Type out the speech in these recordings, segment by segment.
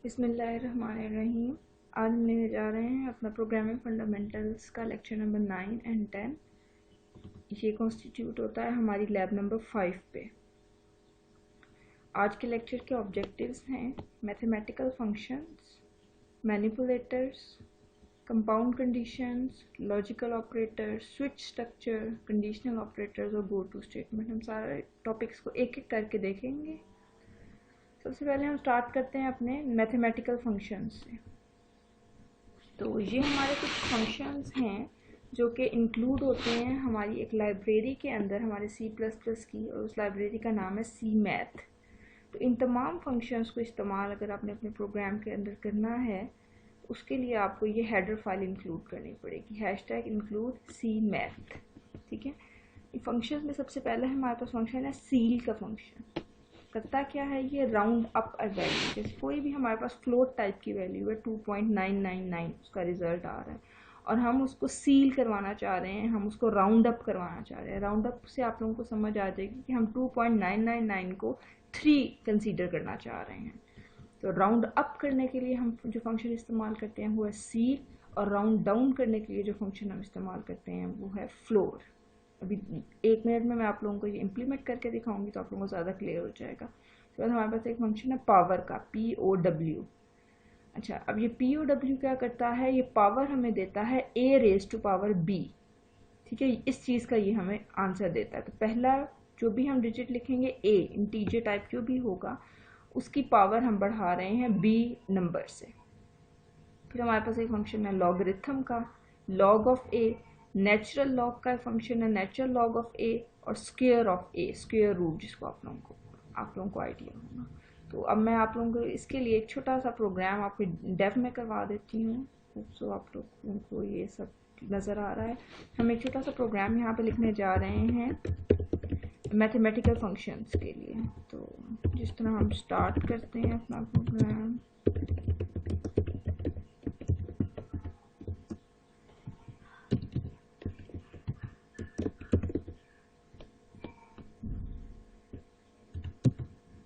बिस्मिल्लाहिर्रहमानिर्रहीम। आज हम लेने जा रहे हैं अपना प्रोग्रामिंग फंडामेंटल्स का लेक्चर नंबर 9 एंड 10। ये कॉन्स्टिट्यूट होता है हमारी लैब नंबर 5 पे। आज के लेक्चर के ऑब्जेक्टिव्स हैं mathematical functions, manipulators, compound conditions, logical operators, switch structure, conditional operators और गो टू स्टेटमेंट। हम सारे टॉपिक्स को एक एक करके देखेंगे। सबसे पहले हम स्टार्ट करते हैं अपने मैथमेटिकल फंक्शंस से। तो ये हमारे कुछ फंक्शंस हैं जो कि इंक्लूड होते हैं हमारी एक लाइब्रेरी के अंदर, हमारे C++ की, और उस लाइब्रेरी का नाम है सी मैथ। तो इन तमाम फंक्शंस को इस्तेमाल अगर आपने अपने प्रोग्राम के अंदर करना है, उसके लिए आपको ये हेडर फाइल इंक्लूड करनी पड़ेगी, #include सी मैथ। ठीक है। फंक्शन में सबसे पहले हमारे पास फंक्शन है सील का फंक्शन। करता क्या है, ये राउंड अप अ वैल्यू। जैसे कोई भी हमारे पास फ्लोट टाइप की वैल्यू है 2.999 उसका रिजल्ट आ रहा है और हम उसको सील करवाना चाह रहे हैं, हम उसको राउंड अप करवाना चाह रहे हैं। राउंड अप से आप लोगों को समझ आ जाएगी कि हम 2.999 को 3 कंसीडर करना चाह रहे हैं। तो राउंड अप करने के लिए हम जो फंक्शन इस्तेमाल करते हैं वो है सील, और राउंड डाउन करने के लिए जो फंक्शन हम इस्तेमाल करते हैं वो है फ्लोर। अभी 1 मिनट में मैं आप लोगों को ये इम्प्लीमेंट करके दिखाऊंगी तो आप लोगों को ज़्यादा क्लियर हो जाएगा। तो हमारे पास एक फंक्शन है पावर का, POW। अच्छा, अब ये POW क्या करता है, ये पावर हमें देता है A⁻B। ठीक है, इस चीज़ का ये हमें आंसर देता है। तो पहला जो भी हम डिजिट लिखेंगे A, इंटीजर टाइप जो भी होगा, उसकी पावर हम बढ़ा रहे हैं B नंबर से। फिर हमारे पास एक फंक्शन है लॉगरिथम का, log of A। Natural log का फंक्शन है नेचुरल लॉग ऑफ A, और square of A, square root, जिसको आप लोगों को आइडिया होगा। तो अब मैं आप लोगों को इसके लिए एक छोटा सा प्रोग्राम आपके डेफ में करवा देती हूँ। सो आप लोगों को ये सब नज़र आ रहा है। हम एक छोटा सा प्रोग्राम यहाँ पे लिखने जा रहे हैं मैथमेटिकल फंक्शंस के लिए। तो जिस तरह हम स्टार्ट करते हैं अपना प्रोग्राम,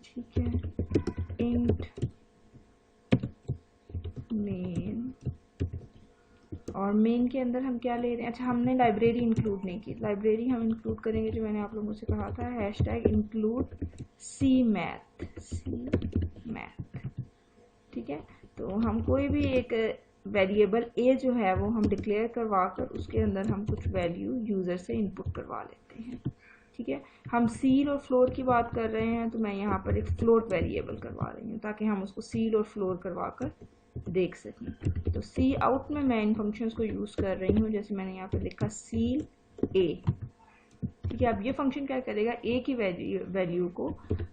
ठीक है, इंट मेन, और मेन के अंदर हम क्या ले रहे हैं। अच्छा, हमने लाइब्रेरी इंक्लूड नहीं की। लाइब्रेरी हम इंक्लूड करेंगे जो मैंने आप लोगों से कहा था, #include सी मैथ। ठीक है। तो हम कोई भी एक वेरिएबल A जो है वो हम डिक्लेयर करवा कर उसके अंदर हम कुछ वैल्यू यूज़र से इनपुट करवा लेते हैं। ठीक है। हम सील और फ्लोर की बात कर रहे हैं, तो मैं यहाँ पर एक फ्लोट वेरिएबल करवा रही हूँ ताकि हम उसको सील और फ्लोर करवा कर देख सकें। तो सी आउट में मैं इन फंक्शंस को यूज़ कर रही हूँ। जैसे मैंने यहाँ पर लिखा सील A। ठीक है। अब ये फंक्शन क्या करेगा, A की वैल्यू को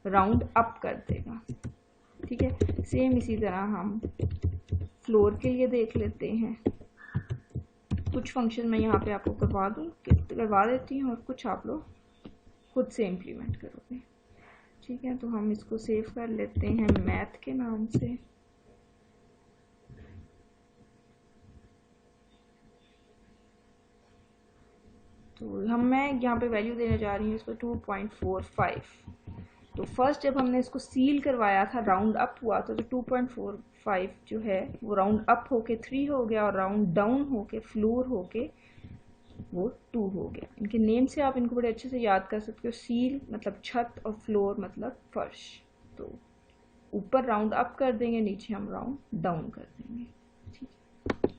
राउंड अप कर देगा। ठीक है। सेम इसी तरह हम फ्लोर के लिए देख लेते हैं। कुछ फंक्शन मैं यहाँ पे आपको करवा देती हूँ और कुछ आप लोग खुद से इम्प्लीमेंट करोगे। ठीक है। तो हम इसको सेव कर लेते हैं मैथ के नाम से। तो मैं यहाँ पे वैल्यू देने जा रही हूँ इसको 2.45। तो फर्स्ट जब हमने इसको सील करवाया था, राउंड अप हुआ था, तो 2.45 जो है वो राउंड अप होके 3 हो गया, और राउंड डाउन होके फ्लोर होके वो 2 हो गया। इनके नेम से आप इनको बड़े अच्छे से याद कर सकते हो। सील मतलब छत और फ्लोर मतलब फर्श। तो ऊपर राउंड अप कर देंगे, नीचे हम राउंड डाउन कर देंगे। ठीक है।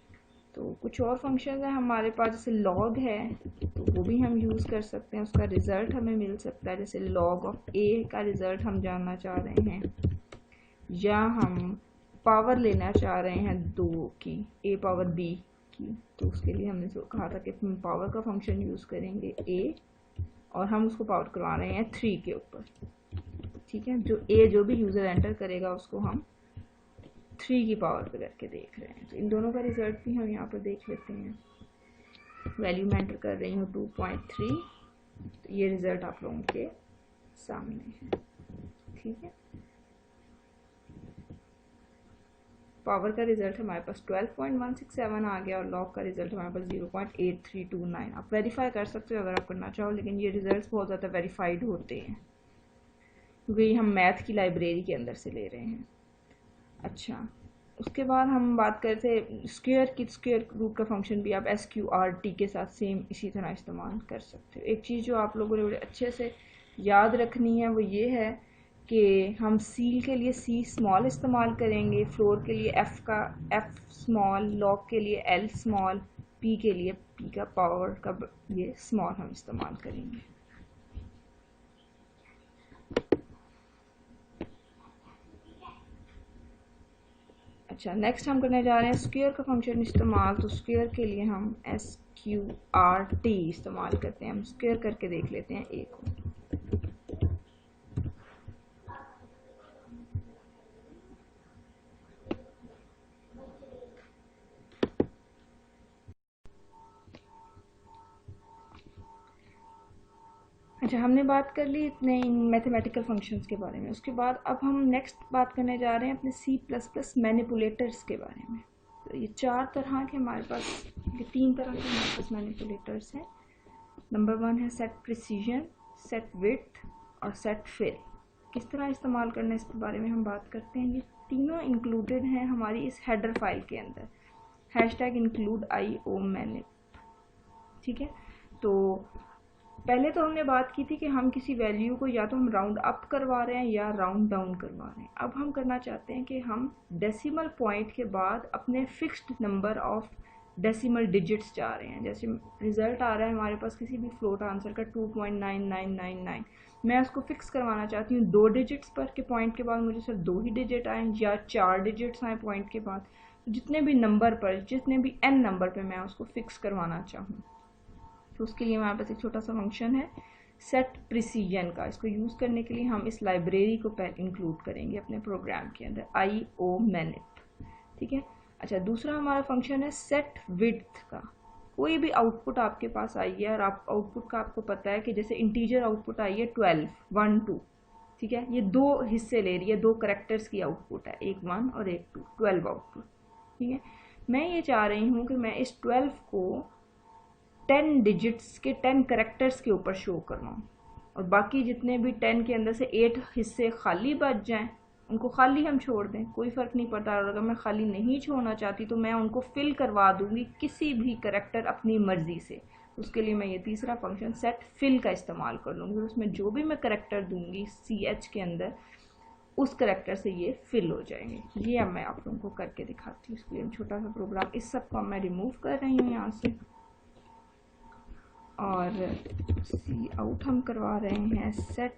तो कुछ और फंक्शन है हमारे पास, जैसे लॉग है, तो वो भी हम यूज़ कर सकते हैं। उसका रिज़ल्ट हमें मिल सकता है। जैसे लॉग ऑफ A का रिज़ल्ट हम जानना चाह रहे हैं, या हम पावर लेना चाह रहे हैं 2 की, A⁻B की। तो उसके लिए हमने कहा था कि पावर का फंक्शन यूज़ करेंगे A, और हम उसको पावर करवा रहे हैं 3 के ऊपर। ठीक है। जो भी यूज़र एंटर करेगा उसको हम 3 की पावर पे करके देख रहे हैं। तो इन दोनों का रिजल्ट भी हम यहाँ पर देख लेते हैं। वैल्यू मैं एंटर कर रही हूँ 2.3। तो ये रिजल्ट आप लोगों के सामने है। ठीक है। पावर का रिजल्ट हमारे पास 12.167 आ गया, और लॉग का रिजल्ट हमारे पास 0.8329। आप वेरीफाई कर सकते हो अगर आप करना चाहो, लेकिन ये रिजल्ट्स बहुत ज़्यादा वेरीफाइड होते हैं क्योंकि हम मैथ की लाइब्रेरी के अंदर से ले रहे हैं। अच्छा, उसके बाद हम बात कर रहे थे स्क्वायर की। स्क्वायर रूट का फंक्शन भी आप SQRT के साथ सेम इसी तरह इस्तेमाल कर सकते हो। एक चीज़ जो आप लोगों ने बड़े अच्छे से याद रखनी है वो ये है कि हम सील के लिए C स्मॉल इस्तेमाल करेंगे, फ्लोर के लिए F स्मॉल, लॉक के लिए L स्मॉल, P के लिए P का पावर का ये स्मॉल हम इस्तेमाल करेंगे। अच्छा, नेक्स्ट हम करने जा रहे हैं स्क्वायर का फंक्शन इस्तेमाल। तो स्क्वायर के लिए हम SQRT इस्तेमाल करते हैं। हम स्क्वायर करके देख लेते हैं A को। अच्छा, हमने बात कर ली इतने इन मैथमेटिकल फंक्शंस के बारे में। उसके बाद अब हम नेक्स्ट बात करने जा रहे हैं अपने C++ मैनिपुलेटर्स के बारे में। तो ये चार तरह के हमारे पास, ये तीन तरह के हमारे पास मैनिपुलेटर्स हैं। नंबर 1 है सेट प्रिसीजन, सेट विड्थ और सेट फिल। किस तरह इस्तेमाल करना है इसके बारे में हम बात करते हैं। ये तीनों इंक्लूडेड हैं हमारी इस हेडर फाइल के अंदर, #include IO manip। ठीक है, तो पहले तो हमने बात की थी कि हम किसी वैल्यू को या तो हम राउंड अप करवा रहे हैं या राउंड डाउन करवा रहे हैं। अब हम करना चाहते हैं कि हम डेसिमल पॉइंट के बाद अपने fixed number of decimal digits चाह रहे हैं। जैसे रिजल्ट आ रहा है हमारे पास किसी भी फ्लोट आंसर का 2.9999, मैं उसको फिक्स करवाना चाहती हूँ 2 डिजिट्स पर के पॉइंट के बाद मुझे सिर्फ 2 ही डिजिट आए या 4 डिजिट्स आए पॉइंट के बाद। जितने भी नंबर पर, जितने भी n नंबर पर मैं उसको फिक्स करवाना चाहूँ, तो उसके लिए हमारे पास एक छोटा सा फंक्शन है सेट प्रिसीजन का। इसको यूज़ करने के लिए हम इस लाइब्रेरी को इंक्लूड करेंगे अपने प्रोग्राम के अंदर, IO manip। ठीक है, अच्छा, दूसरा हमारा फंक्शन है सेट विड्थ का। कोई भी आउटपुट आपके पास आई है और आप आउटपुट का आपको पता है कि जैसे इंटीजर आउटपुट आई है 12, 1 2, ठीक है, ये दो हिस्से ले रही है, 2 करेक्टर्स की आउटपुट है, एक 1 और एक 2, 12 आउटपुट। ठीक है, मैं ये चाह रही हूँ कि मैं इस 12 को 10 डिजिट्स के 10 करेक्टर्स के ऊपर शो करवाऊँ और बाकी जितने भी 10 के अंदर से 8 हिस्से खाली बच जाएं, उनको खाली हम छोड़ दें, कोई फ़र्क नहीं पड़ता। और अगर मैं खाली नहीं छोड़ना चाहती तो मैं उनको फिल करवा दूंगी किसी भी करेक्टर अपनी मर्ज़ी से। उसके लिए मैं ये तीसरा फंक्शन सेट फिल का इस्तेमाल कर लूँगी। उसमें जो भी मैं करेक्टर दूंगी CH के अंदर, उस करेक्टर से ये फिल हो जाएंगे। ये अब मैं आप लोगों को करके दिखाती हूँ। इसके लिए छोटा सा प्रोग्राम, इस सब को मैं रिमूव कर रही हूँ यहाँ से और सी आउट हम करवा रहे हैं सेट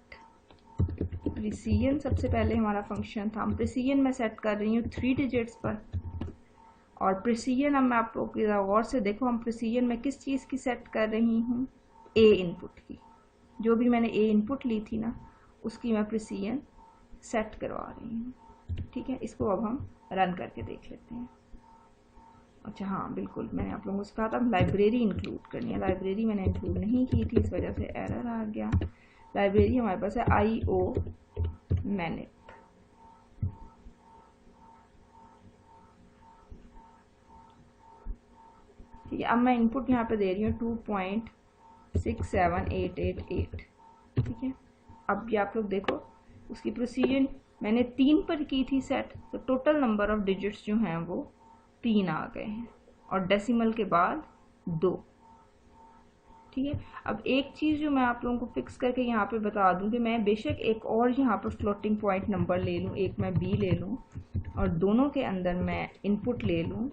प्रिसीजन। सबसे पहले हमारा फंक्शन था, हम प्रिसीजन में सेट कर रही हूँ 3 डिजिट्स पर। और प्रिसीजन अब मैं आप लोग की गौर से देखो, हम प्रिसीजन में किस चीज़ की सेट कर रही हूँ, A इनपुट की। जो भी मैंने A इनपुट ली थी ना, उसकी मैं प्रिसीजन सेट करवा रही हूँ। ठीक है, इसको अब हम रन करके देख लेते हैं। अच्छा हाँ, बिल्कुल, मैंने आप लोगों से कहा था लाइब्रेरी इंक्लूड करनी है। लाइब्रेरी मैंने इंक्लूड नहीं की थी, इस वजह से एरर आ गया। लाइब्रेरी हमारे पास है IO manip। ठीक है, अब मैं इनपुट यहाँ पे दे रही हूँ 2.67888। ठीक है, अब ये आप लोग देखो, उसकी प्रोसीजन मैंने 3 पर की थी सेट, तो टोटल नंबर ऑफ डिजिट्स जो हैं वो 3 आ गए हैं और डेसिमल के बाद 2। ठीक है, अब एक चीज़ जो मैं आप लोगों को फिक्स करके यहाँ पे बता दूँ कि मैं बेशक एक और यहाँ पर फ्लोटिंग पॉइंट नंबर ले लूँ, एक मैं B ले लूँ और दोनों के अंदर मैं इनपुट ले लूँ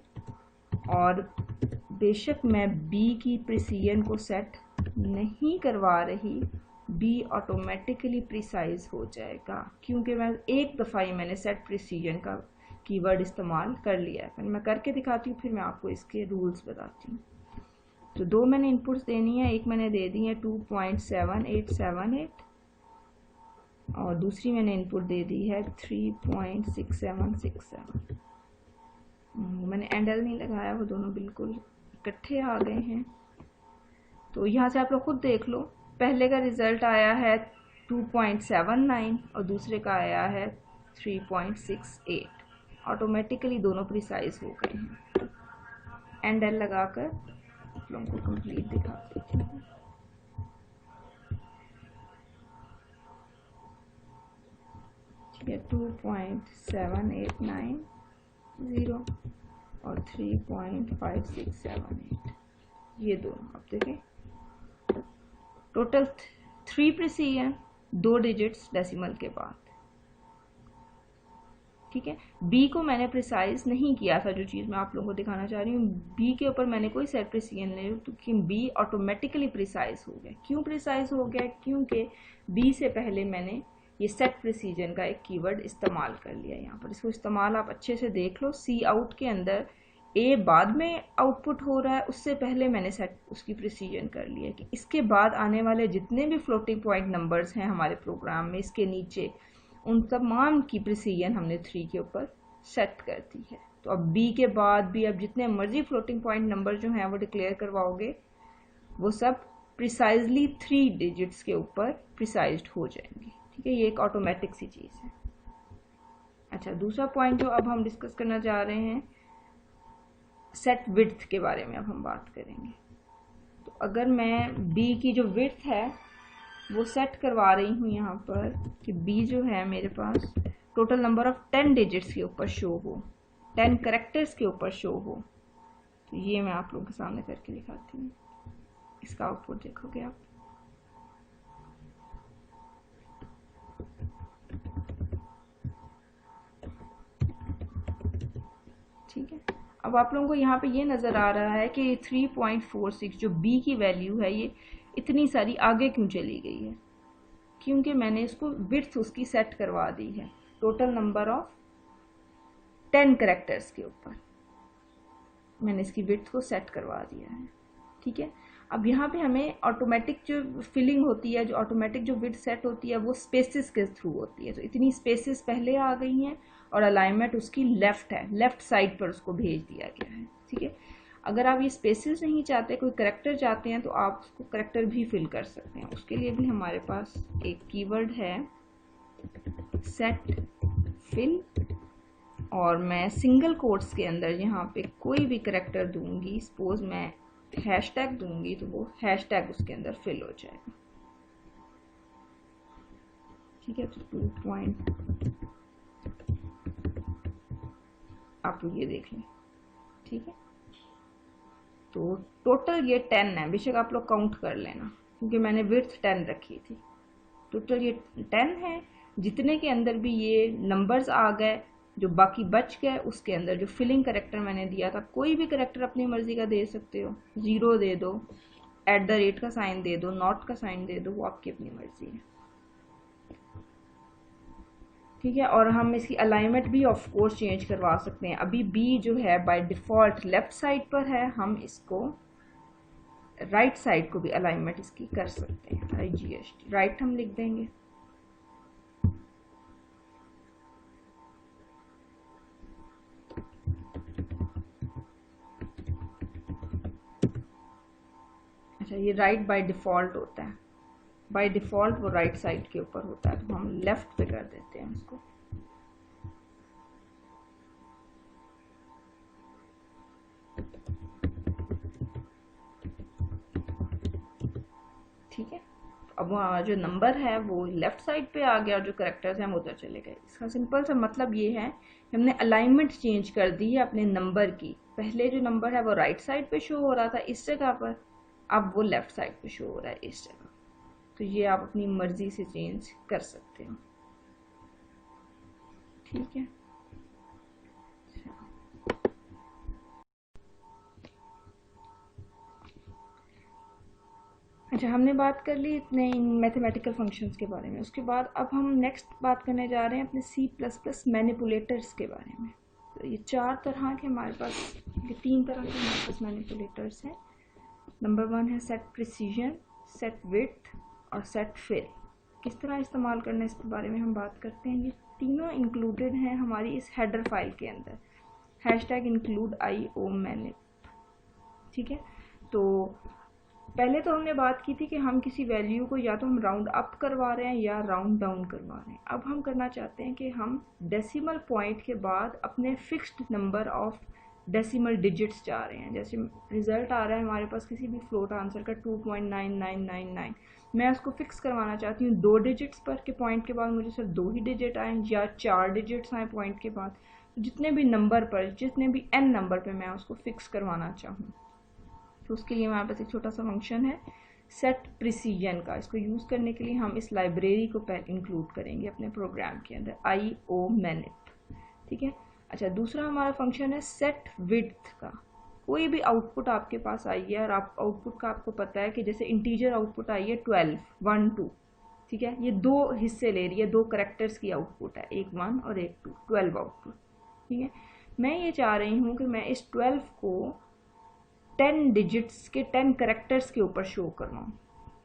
और बेशक मैं B की प्रिसीजन को सेट नहीं करवा रही, B ऑटोमेटिकली प्रिसाइज हो जाएगा क्योंकि मैं एक दफ़ा ही मैंने सेट प्रिसीजन का कीवर्ड इस्तेमाल कर लिया है। फिर मैं करके दिखाती हूँ, फिर मैं आपको इसके रूल्स बताती हूँ। तो 2 मैंने इनपुट्स देनी है, एक मैंने दे दी है 2.7878 और दूसरी मैंने इनपुट दे दी है 3.6767। मैंने एंडल नहीं लगाया, वो दोनों बिल्कुल इकट्ठे आ गए हैं। तो यहाँ से आप लोग खुद देख लो, पहले का रिज़ल्ट आया है 2.79 और दूसरे का आया है 3.68। ऑटोमेटिकली दोनों प्रिसाइज हो गए हैं। एंडल लगाकर आप लोगों को कंप्लीट दिखाती हूँ। या 2.7890 और 3.5678, ये दोनों आप देखें टोटल 3 प्रिसीजन, 2 डिजिट्स डेसिमल के बाद। ठीक है, बी को मैंने प्रिसाइज नहीं किया था, जो चीज़ मैं आप लोगों को दिखाना चाह रही हूँ, बी के ऊपर मैंने कोई सेट प्रिसीजन नहीं, क्योंकि बी ऑटोमेटिकली प्रिसाइज हो गया। क्यों प्रिसाइज हो गया? क्योंकि बी से पहले मैंने ये सेट प्रिसीजन का एक कीवर्ड इस्तेमाल कर लिया यहाँ पर। इसको इस्तेमाल आप अच्छे से देख लो, सी आउट के अंदर ए बाद में आउटपुट हो रहा है, उससे पहले मैंने सेट उसकी प्रिसीजन कर लिया कि इसके बाद आने वाले जितने भी फ्लोटिंग पॉइंट नंबर्स हैं हमारे प्रोग्राम में, इसके नीचे उन तमाम की प्रिसीजन हमने 3 के ऊपर सेट कर दी है। तो अब बी के बाद भी अब जितने मर्जी फ्लोटिंग पॉइंट नंबर जो हैं वो डिक्लेयर करवाओगे, वो सब प्रिसाइजली 3 डिजिट्स के ऊपर प्रिसाइज्ड हो जाएंगे। ठीक है, ये एक ऑटोमेटिक सी चीज़ है। अच्छा, दूसरा पॉइंट जो अब हम डिस्कस करना चाह रहे हैं, सेट विड्थ के बारे में अब हम बात करेंगे। तो अगर मैं बी की जो विड्थ है वो सेट करवा रही हूँ यहाँ पर कि बी जो है मेरे पास टोटल नंबर ऑफ 10 डिजिट्स के ऊपर शो हो, 10 कैरेक्टर्स के ऊपर शो हो, तो ये मैं आप लोगों के सामने करके दिखाती हूँ। इसका आउटपुट देखोगे आप। ठीक है, अब आप लोगों को यहाँ पे ये नज़र आ रहा है कि 3.46 जो बी की वैल्यू है ये इतनी सारी आगे क्यों चली गई है? क्योंकि मैंने इसको विड्थ उसकी सेट करवा दी है टोटल नंबर ऑफ 10 कैरेक्टर्स के ऊपर, मैंने इसकी विड्थ को सेट करवा दिया है। ठीक है, अब यहाँ पे हमें ऑटोमेटिक जो फिलिंग होती है, जो ऑटोमेटिक जो विड्थ सेट होती है वो स्पेसिस के थ्रू होती है। तो इतनी स्पेसिस पहले आ गई हैं और अलाइनमेंट उसकी लेफ्ट है, लेफ्ट साइड पर उसको भेज दिया गया है। ठीक है, अगर आप ये स्पेसिस नहीं चाहते, कोई करेक्टर चाहते हैं, तो आप उसको करेक्टर भी फिल कर सकते हैं। उसके लिए भी हमारे पास एक कीवर्ड है सेट फिल, और मैं सिंगल कोट्स के अंदर यहाँ पे कोई भी करेक्टर दूंगी, सपोज मैं हैशटैग दूंगी, तो वो हैशटैग उसके अंदर फिल हो जाएगा। ठीक है, तो 2 आप लोग ये देख लें। ठीक है, तो टोटल ये 10 है, बेशक आप लोग काउंट कर लेना क्योंकि मैंने विड्थ 10 रखी थी। टोटल ये 10 है, जितने के अंदर भी ये नंबर्स आ गए, जो बाकी बच गए उसके अंदर जो फिलिंग करेक्टर मैंने दिया था, कोई भी करेक्टर अपनी मर्जी का दे सकते हो, 0 दे दो, @ का साइन दे दो, नॉट का साइन दे दो, वो आपकी अपनी मर्जी है। ठीक है, और हम इसकी अलाइनमेंट भी ऑफ कोर्स चेंज करवा सकते हैं। अभी बी जो है बाय डिफ़ॉल्ट लेफ्ट साइड पर है, हम इसको राइट साइड को भी अलाइनमेंट इसकी कर सकते हैं। IGST राइट हम लिख देंगे। अच्छा, ये राइट बाय डिफ़ॉल्ट होता है, बाय डिफ़ॉल्ट वो राइट साइड के ऊपर होता है, तो हम लेफ्ट पे कर देते हैं उसको। ठीक है, अब वहाँ जो नंबर है वो लेफ्ट साइड पे आ गया और जो करेक्टर्स हैं वो उधर चले गए। इसका सिंपल सा मतलब ये है कि हमने अलाइनमेंट चेंज कर दी है अपने नंबर की। पहले जो नंबर है वो राइट साइड पे शो हो रहा था इस जगह पर, अब वो लेफ्ट साइड पे शो हो रहा है इस जगह। तो ये आप अपनी मर्जी से चेंज कर सकते हो। ठीक है, अच्छा हमने बात कर ली इतने मैथमेटिकल फंक्शंस के बारे में। उसके बाद अब हम नेक्स्ट बात करने जा रहे हैं अपने C++ मैनिपुलेटर्स के बारे में। तो ये 4 तरह के हमारे पास, ये 3 तरह के हमारे पास मैनिपुलेटर्स हैं। नंबर 1 है सेट प्रिसीजन, सेट विड्थ और सेट फिल। किस तरह इस्तेमाल करना है इसके बारे में हम बात करते हैं। ये तीनों इंक्लूडेड हैं हमारी इस हेडर फाइल के अंदर, #include IO manip। ठीक है, तो पहले तो हमने बात की थी कि हम किसी वैल्यू को या तो हम राउंड अप करवा रहे हैं या राउंड डाउन करवा रहे हैं। अब हम करना चाहते हैं कि हम डेसिमल पॉइंट के बाद अपने fixed number of decimal digits चाह रहे हैं। जैसे रिजल्ट आ रहा है हमारे पास किसी भी फ्लोट आंसर का 2.9999, मैं उसको फिक्स करवाना चाहती हूँ 2 डिजिट्स पर कि पॉइंट के बाद मुझे सिर्फ 2 ही डिजिट आए या 4 डिजिट्स आए पॉइंट के बाद, जितने भी नंबर पर, जितने भी n नंबर पे मैं उसको फिक्स करवाना चाहूँ। तो उसके लिए हमारे पास एक छोटा सा फंक्शन है सेट प्रिसीजन का। इसको यूज़ करने के लिए हम इस लाइब्रेरी को इंक्लूड करेंगे अपने प्रोग्राम के अंदर, IOMANIP, ठीक है। अच्छा, दूसरा हमारा फंक्शन है सेट विड्थ का। कोई भी आउटपुट आपके पास आई है और आप आउटपुट का आपको पता है कि जैसे इंटीजर आउटपुट आई है 12, 1 2, ठीक है, ये 2 हिस्से ले रही है, 2 करेक्टर्स की आउटपुट है, एक 1 और एक 2, 12 आउटपुट, ठीक है। मैं ये चाह रही हूँ कि मैं इस 12 को 10 डिजिट्स के 10 करेक्टर्स के ऊपर शो करवाऊँ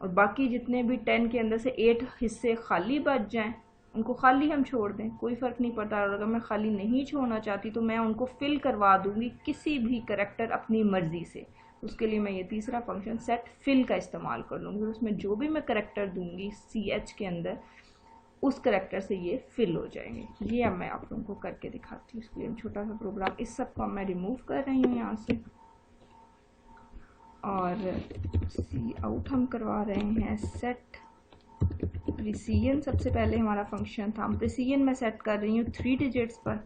और बाकी जितने भी 10 के अंदर से 8 हिस्से खाली बच जाएं, उनको खाली हम छोड़ दें, कोई फ़र्क नहीं पड़ता। और अगर मैं खाली नहीं छोड़ना चाहती तो मैं उनको फिल करवा दूंगी किसी भी करेक्टर अपनी मर्ज़ी से। उसके लिए मैं ये तीसरा फंक्शन सेट फिल का इस्तेमाल कर लूँगी। उसमें जो भी मैं करेक्टर दूंगी CH के अंदर, उस करेक्टर से ये फिल हो जाएंगे। ये अब मैं आप लोगों को करके दिखाती हूँ। इसके लिए छोटा सा प्रोग्राम, इस सब को मैं रिमूव कर रही हूँ यहाँ से और सी आउट हम करवा रहे हैं सेट प्रिसीजन। सबसे पहले हमारा फंक्शन था, हम प्रिसीजन में सेट कर रही हूँ 3 डिजिट्स पर।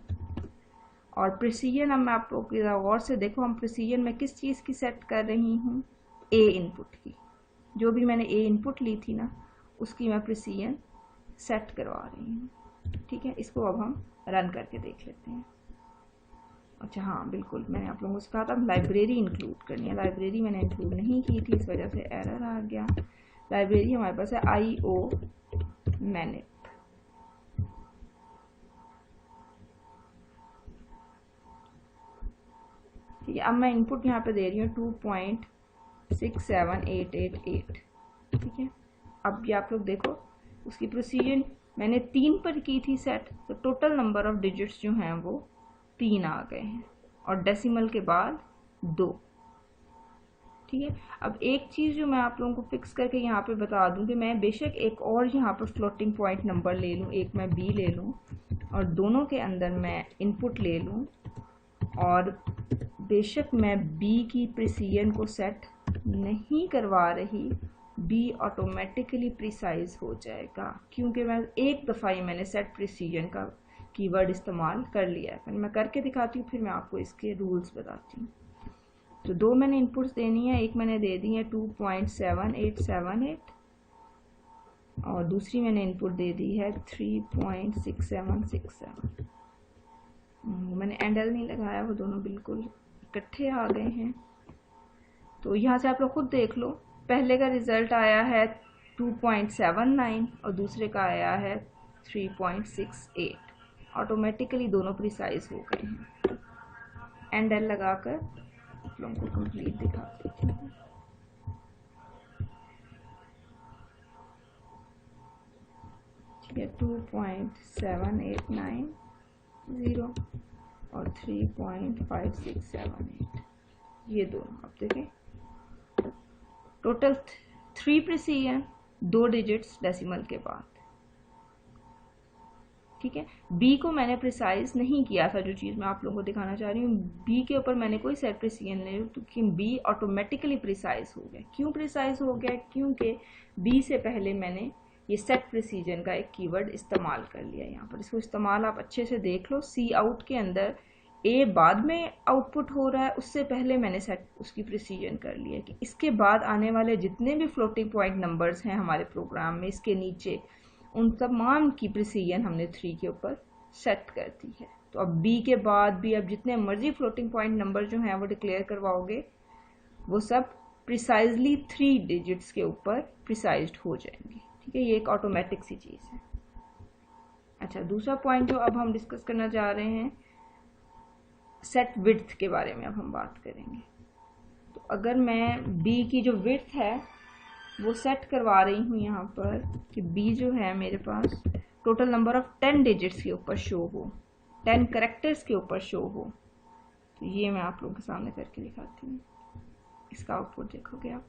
और प्रिसीजन अब मैं आप लोग की गौर से देखो, हम प्रिसीजन में किस चीज़ की सेट कर रही हूँ, A इनपुट की। जो भी मैंने A इनपुट ली थी ना, उसकी मैं प्रिसीजन सेट करवा रही हूँ, ठीक है। इसको अब हम रन करके देख लेते हैं। अच्छा हाँ बिल्कुल, मैंने आप लोगों को कहा था लाइब्रेरी इंक्लूड करनी है, लाइब्रेरी मैंने इंक्लूड नहीं की थी, इस वजह से एरर आ गया। लाइब्रेरी हमारे पास है IOMANIP, ठीक है। अब मैं इनपुट यहाँ पे दे रही हूँ 2.67888, ठीक है। अब ये आप लोग देखो, उसकी प्रोसीजन मैंने 3 पर की थी सेट, तो टोटल नंबर ऑफ डिजिट्स जो हैं वो 3 आ गए हैं और डेसिमल के बाद 2, ठीक है। अब एक चीज़ जो मैं आप लोगों को फिक्स करके यहाँ पे बता दूं कि मैं बेशक एक और यहाँ पर फ्लोटिंग पॉइंट नंबर ले लूँ, एक मैं B ले लूँ और दोनों के अंदर मैं इनपुट ले लूँ और बेशक मैं B की प्रिसीजन को सेट नहीं करवा रही, B ऑटोमेटिकली प्रिसाइज हो जाएगा, क्योंकि मैं एक दफ़ा ही मैंने सेट प्रिसीजन का कीवर्ड इस्तेमाल कर लिया है। फिर मैं करके दिखाती हूँ, फिर मैं आपको इसके रूल्स बताती हूँ। तो 2 मैंने इनपुट्स देनी है, एक मैंने दे दी है 2.7878 और दूसरी मैंने इनपुट दे दी है 3.6767। मैंने एंडल नहीं लगाया, वो दोनों बिल्कुल इकट्ठे आ गए हैं। तो यहाँ से आप लोग खुद देख लो, पहले का रिज़ल्ट आया है 2.79 और दूसरे का आया है 3.68। ऑटोमेटिकली दोनों प्रिसाइज हो गए हैं। एंडल लगाकर आप लोगों को कंप्लीट दिखाती हूँ, ठीक है। 2.7890 और 3.5678, ये दोनों आप देखें, टोटल 3 प्रिसीजन, 2 डिजिट्स डेसिमल के बाद, ठीक है। B को मैंने प्रिसाइज नहीं किया था, जो चीज़ मैं आप लोगों को दिखाना चाह रही हूँ, B के ऊपर मैंने कोई सेट प्रिसीजन नहीं, क्योंकि B ऑटोमेटिकली प्रिसाइज हो गया। क्यों प्रिसाइज हो गया? क्योंकि B से पहले मैंने ये सेट प्रिसीजन का एक कीवर्ड इस्तेमाल कर लिया यहाँ पर। इसको इस्तेमाल आप अच्छे से देख लो, सी आउट के अंदर A बाद में आउटपुट हो रहा है, उससे पहले मैंने सेट उसकी प्रिसीजन कर लिया कि इसके बाद आने वाले जितने भी फ्लोटिंग पॉइंट नंबर्स हैं हमारे प्रोग्राम में, इसके नीचे, उन तमाम की प्रिसीजन हमने 3 के ऊपर सेट कर दी है। तो अब B के बाद भी अब जितने मर्जी फ्लोटिंग पॉइंट नंबर जो हैं वो डिक्लेयर करवाओगे, वो सब प्रिसाइजली 3 डिजिट्स के ऊपर प्रिसाइज्ड हो जाएंगे, ठीक है। ये एक ऑटोमेटिक सी चीज़ है। अच्छा, दूसरा पॉइंट जो अब हम डिस्कस करना चाह रहे हैं, सेट विड्थ के बारे में अब हम बात करेंगे। तो अगर मैं B की जो विड्थ है वो सेट करवा रही हूँ यहाँ पर कि B जो है मेरे पास टोटल नंबर ऑफ 10 डिजिट्स के ऊपर शो हो, 10 करेक्टर्स के ऊपर शो हो, तो ये मैं आप लोगों के सामने करके दिखाती हूँ। इसका आउटपुट देखोगे आप,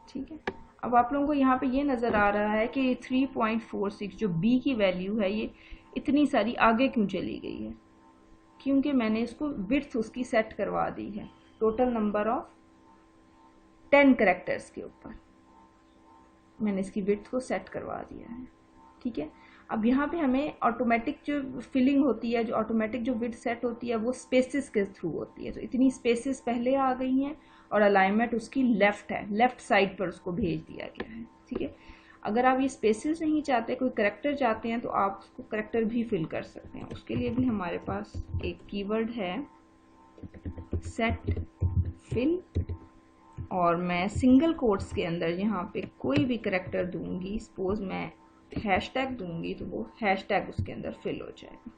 ठीक है। अब आप लोगों को यहाँ पे ये नज़र आ रहा है कि 3.46 जो B की वैल्यू है, ये इतनी सारी आगे क्यों चली गई है? क्योंकि मैंने इसको विड्थ उसकी सेट करवा दी है टोटल नंबर ऑफ 10 कैरेक्टर्स के ऊपर मैंने इसकी विड्थ को सेट करवा दिया है। ठीक है, अब यहाँ पे हमें ऑटोमेटिक जो फिलिंग होती है, जो ऑटोमेटिक जो विड्थ सेट होती है वो स्पेसिस के थ्रू होती है। तो इतनी स्पेसिस पहले आ गई हैं और अलाइनमेंट उसकी लेफ्ट है, लेफ्ट साइड पर उसको भेज दिया गया है। ठीक है, अगर आप ये स्पेसिस नहीं चाहते, कोई करेक्टर चाहते हैं, तो आप उसको करेक्टर भी फिल कर सकते हैं। उसके लिए भी हमारे पास एक कीवर्ड है सेट फिल, और मैं सिंगल कोट्स के अंदर यहाँ पे कोई भी करेक्टर दूंगी, सपोज मैं हैशटैग दूंगी, तो वो हैशटैग उसके अंदर फिल हो जाएगा।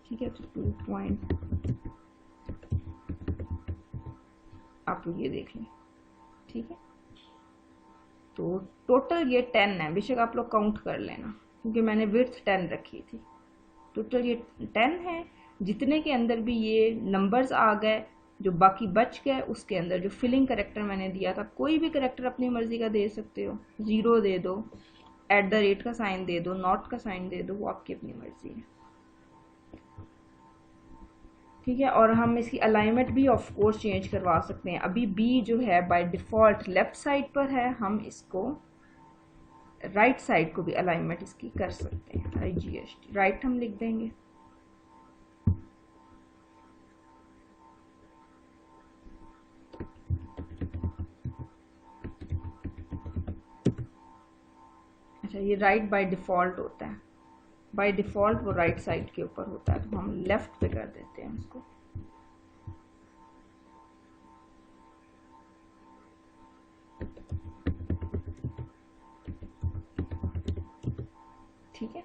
ठीक है, तो 2 पॉइंट आप लोग ये देख लें। ठीक है, तो टोटल ये 10 है, बेशक आप लोग काउंट कर लेना क्योंकि मैंने विड्थ 10 रखी थी। टोटल ये 10 है। जितने के अंदर भी ये नंबर्स आ गए, जो बाकी बच गए, उसके अंदर जो फिलिंग करेक्टर मैंने दिया था, कोई भी करेक्टर अपनी मर्जी का दे सकते हो, 0 दे दो, @ का साइन दे दो, नॉट का साइन दे दो, वो आपकी अपनी मर्जी है। ठीक है, और हम इसकी अलाइनमेंट भी ऑफ कोर्स चेंज करवा सकते हैं। अभी बी जो है बाय डिफॉल्ट लेफ्ट साइड पर है, हम इसको राइट साइड को भी अलाइनमेंट इसकी कर सकते हैं। IGST राइट हम लिख देंगे। अच्छा, ये राइट बाय डिफॉल्ट होता है, बाय डिफॉल्ट वो राइट साइड के ऊपर होता है, तो हम लेफ्ट पे कर देते हैं उसको। ठीक है,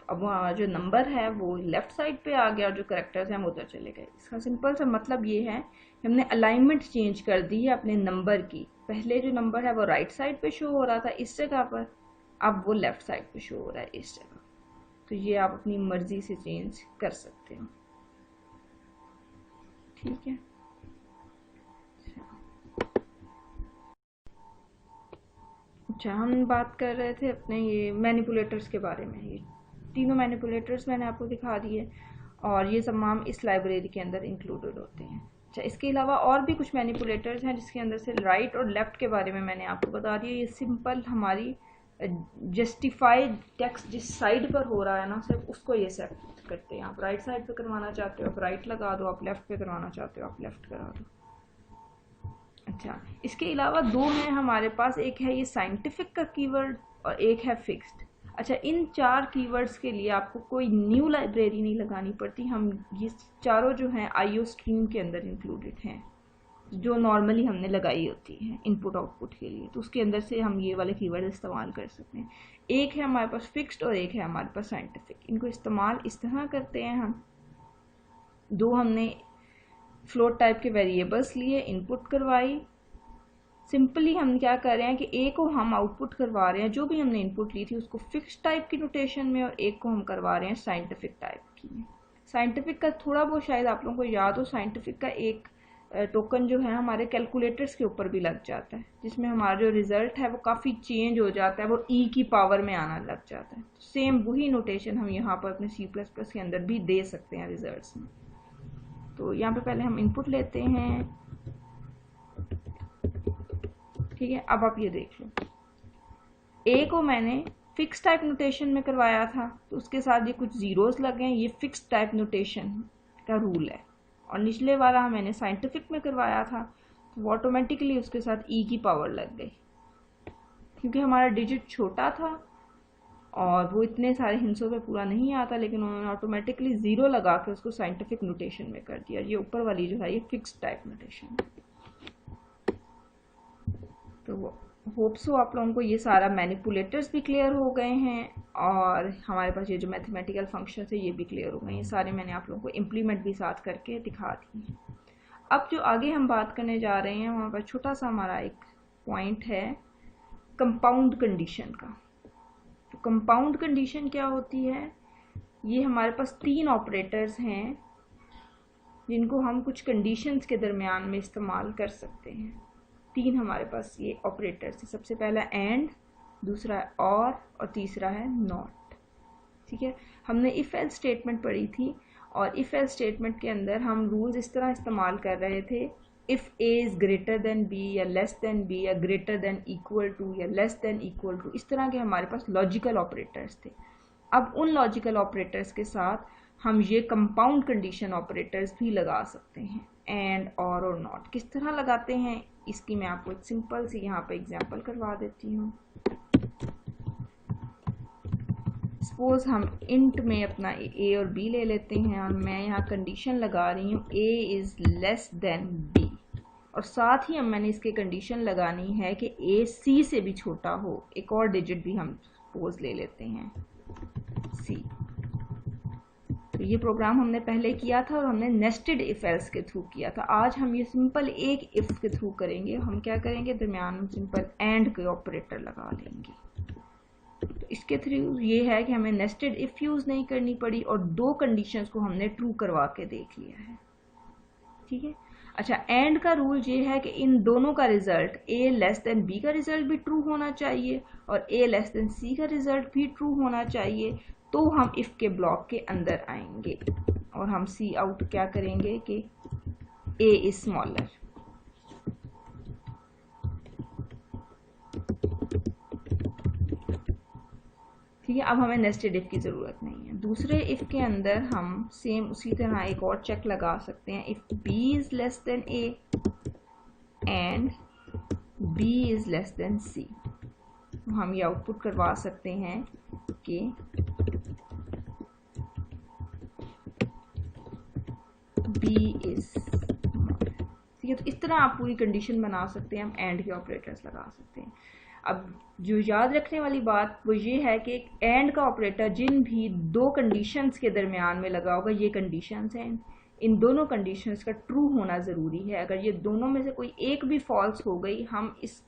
अब वहाँ जो नंबर है वो लेफ्ट साइड पे आ गया और जो करेक्टर्स हैं वो उधर चले गए। इसका सिंपल सा मतलब ये है कि हमने अलाइनमेंट चेंज कर दी है अपने नंबर की। पहले जो नंबर है वो राइट साइड पे शो हो रहा था इस जगह पर, अब वो लेफ्ट साइड पे शो हो रहा है इस जगह। तो ये आप अपनी मर्जी से चेंज कर सकते हो। ठीक है, अच्छा हम बात कर रहे थे अपने ये मैनिपुलेटर्स के बारे में। ये तीनों मैनिपुलेटर्स मैंने आपको दिखा दिए और ये तमाम इस लाइब्रेरी के अंदर इंक्लूडेड होते हैं। अच्छा, इसके अलावा और भी कुछ मैनिपुलेटर्स हैं जिसके अंदर से राइट और लेफ्ट के बारे में मैंने आपको बता दिया। ये सिंपल हमारी जस्टिफाइड टेक्स्ट जिस साइड पर हो रहा है ना, सिर्फ उसको ये सेट करते हैं। आप राइट साइड पे करवाना चाहते हो आप राइट लगा दो, आप लेफ्ट पे करवाना चाहते हो आप लेफ्ट करा दो। अच्छा, इसके अलावा 2 हैं हमारे पास, एक है ये साइंटिफिक का कीवर्ड और एक है फिक्स्ड। अच्छा, इन 4 कीवर्ड्स के लिए आपको कोई न्यू लाइब्रेरी नहीं लगानी पड़ती। हम ये चारों जो हैं IO स्ट्रीम के अंदर इंक्लूडेड हैं, जो नॉर्मली हमने लगाई होती है इनपुट आउटपुट के लिए। तो उसके अंदर से हम ये वाले कीवर्ड इस्तेमाल कर सकते हैं। एक है हमारे पास फिक्स्ड और एक है हमारे पास साइंटिफिक। इनको इस्तेमाल इस तरह करते हैं हम, 2 हमने फ्लोट टाइप के वेरिएबल्स लिए, इनपुट करवाई। सिंपली हम क्या कर रहे हैं कि एक को हम आउटपुट करवा रहे हैं, जो भी हमने इनपुट ली थी उसको फिक्स्ड टाइप की नोटेशन में, और एक को हम करवा रहे हैं साइंटिफिक टाइप की में। साइंटिफिक का थोड़ा बहुत शायद आप लोगों को याद हो, साइंटिफिक का एक टोकन जो है हमारे कैलकुलेटर्स के ऊपर भी लग जाता है, जिसमें हमारा जो रिजल्ट है वो काफ़ी चेंज हो जाता है, वो E की पावर में आना लग जाता है। सेम वही नोटेशन हम यहाँ पर अपने C++ के अंदर भी दे सकते हैं रिजल्ट्स में। तो यहाँ पे पहले हम इनपुट लेते हैं। ठीक है, अब आप ये देख लो, ए को मैंने फिक्स टाइप नोटेशन में करवाया था, तो उसके साथ ये कुछ जीरोस लगे हैं, ये फिक्स टाइप नोटेशन का रूल है। और निचले वाला मैंने साइंटिफिक में करवाया था, तो वो ऑटोमेटिकली उसके साथ E की पावर लग गई, क्योंकि हमारा डिजिट छोटा था और वो इतने सारे हिंसों पे पूरा नहीं आता, लेकिन उन्होंने ऑटोमेटिकली 0 लगा के उसको साइंटिफिक नोटेशन में कर दिया। ये ऊपर वाली जो है ये फिक्स टाइप नोटेशन है। तो होप सो आप लोगों को ये सारा मैनिपुलेटर्स भी क्लियर हो गए हैं, और हमारे पास ये जो मैथमेटिकल फंक्शंस है ये भी क्लियर हो गए हैं। ये सारे मैंने आप लोगों को इम्प्लीमेंट भी साथ करके दिखा दी हैं। अब जो आगे हम बात करने जा रहे हैं, वहाँ पर छोटा सा हमारा एक पॉइंट है कंपाउंड कंडीशन का। तो कंपाउंड कंडीशन क्या होती है? ये हमारे पास 3 ऑपरेटर्स हैं जिनको हम कुछ कंडीशंस के दरमियान में इस्तेमाल कर सकते हैं। 3 हमारे पास ये ऑपरेटर्स हैं। सबसे पहला एंड, दूसरा है और तीसरा है नॉट। ठीक है, हमने इफ़ एल्स स्टेटमेंट पढ़ी थी और इफ़ एल्स स्टेटमेंट के अंदर हम रूल्स इस तरह इस्तेमाल कर रहे थे, if A is greater than B या लेस देन बी या ग्रेटर देन इक्वल टू या लेस देन इक्वल टू, इस तरह के हमारे पास लॉजिकल ऑपरेटर्स थे। अब उन लॉजिकल ऑपरेटर्स के साथ हम ये कंपाउंड कंडीशन ऑपरेटर्स भी लगा सकते हैं, एंड और नॉट। किस तरह लगाते हैं इसकी मैं आपको एक सिंपल सी यहाँ पे एग्जांपल करवा देती हूँ। सपोज हम इंट में अपना ए और बी ले लेते हैं और मैं यहाँ कंडीशन लगा रही हूँ A is less than B, और साथ ही मैंने इसके कंडीशन लगानी है कि ए सी से भी छोटा हो। एक और डिजिट भी हम सपोज ले लेते हैं सी। तो ये प्रोग्राम हमने पहले किया था और हमने नेस्टेड इफ एल्स के थ्रू किया था। आज हम ये सिंपल एक इफ के थ्रू करेंगे। हम क्या करेंगे, दरमियान में सिंपल एंड के ऑपरेटर लगा लेंगे। तो इसके थ्रू ये है कि हमें नेस्टेड इफ यूज नहीं करनी पड़ी और दो कंडीशंस को हमने ट्रू करवा के देख लिया है। ठीक है, अच्छा, एंड का रूल ये है कि इन दोनों का रिजल्ट ए लेस देन बी का रिजल्ट भी ट्रू होना चाहिए और ए लेस देन सी का रिजल्ट भी ट्रू होना चाहिए। तो हम इफ के ब्लॉक के अंदर आएंगे और हम सी आउट क्या करेंगे कि ए इज स्मॉलर। ठीक है, अब हमें नेस्टेड इफ की ज़रूरत नहीं है। दूसरे इफ के अंदर हम सेम उसी तरह एक और चेक लगा सकते हैं, if B is less than A and B is less than C. हम ये आउटपुट करवा सकते हैं कि बी इज, ठीक है। तो इस तरह आप पूरी कंडीशन बना सकते हैं, हम एंड के ऑपरेटर्स लगा सकते हैं। अब जो याद रखने वाली बात वो ये है कि एंड का ऑपरेटर जिन भी दो कंडीशंस के दरमियान में लगा होगा, ये कंडीशंस हैं, इन दोनों कंडीशंस का ट्रू होना ज़रूरी है। अगर ये दोनों में से कोई एक भी फॉल्स हो गई, हम इस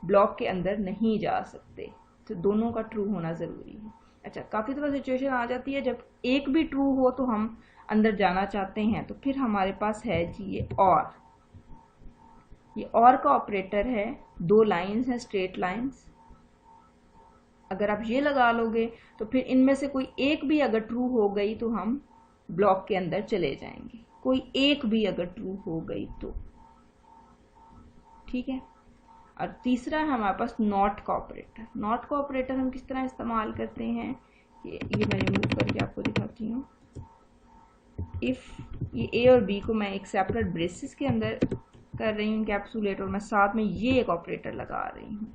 ब्लॉक के अंदर नहीं जा सकते। तो दोनों का ट्रू होना ज़रूरी है। अच्छा, काफ़ी दफ़ा सिचुएशन आ जाती है जब एक भी ट्रू हो तो हम अंदर जाना चाहते हैं, तो फिर हमारे पास है जी ये और का ऑपरेटर है, दो लाइंस हैं, स्ट्रेट लाइंस। अगर आप ये लगा लोगे तो फिर इनमें से कोई एक भी अगर ट्रू हो गई तो हम ब्लॉक के अंदर चले जाएंगे, कोई एक भी अगर ट्रू हो गई तो। ठीक है, और तीसरा है हमारे पास नॉट का ऑपरेटर। नॉट का ऑपरेटर हम किस तरह इस्तेमाल करते हैं, ये मैं रिमूव करके आपको दिखाती हूँ। इफ ये ए और बी को मैं एक सेपरेट ब्रेसेस के अंदर कर रही हूँ इनकैप्सुलेट, और मैं साथ में ये एक ऑपरेटर लगा रही हूँ।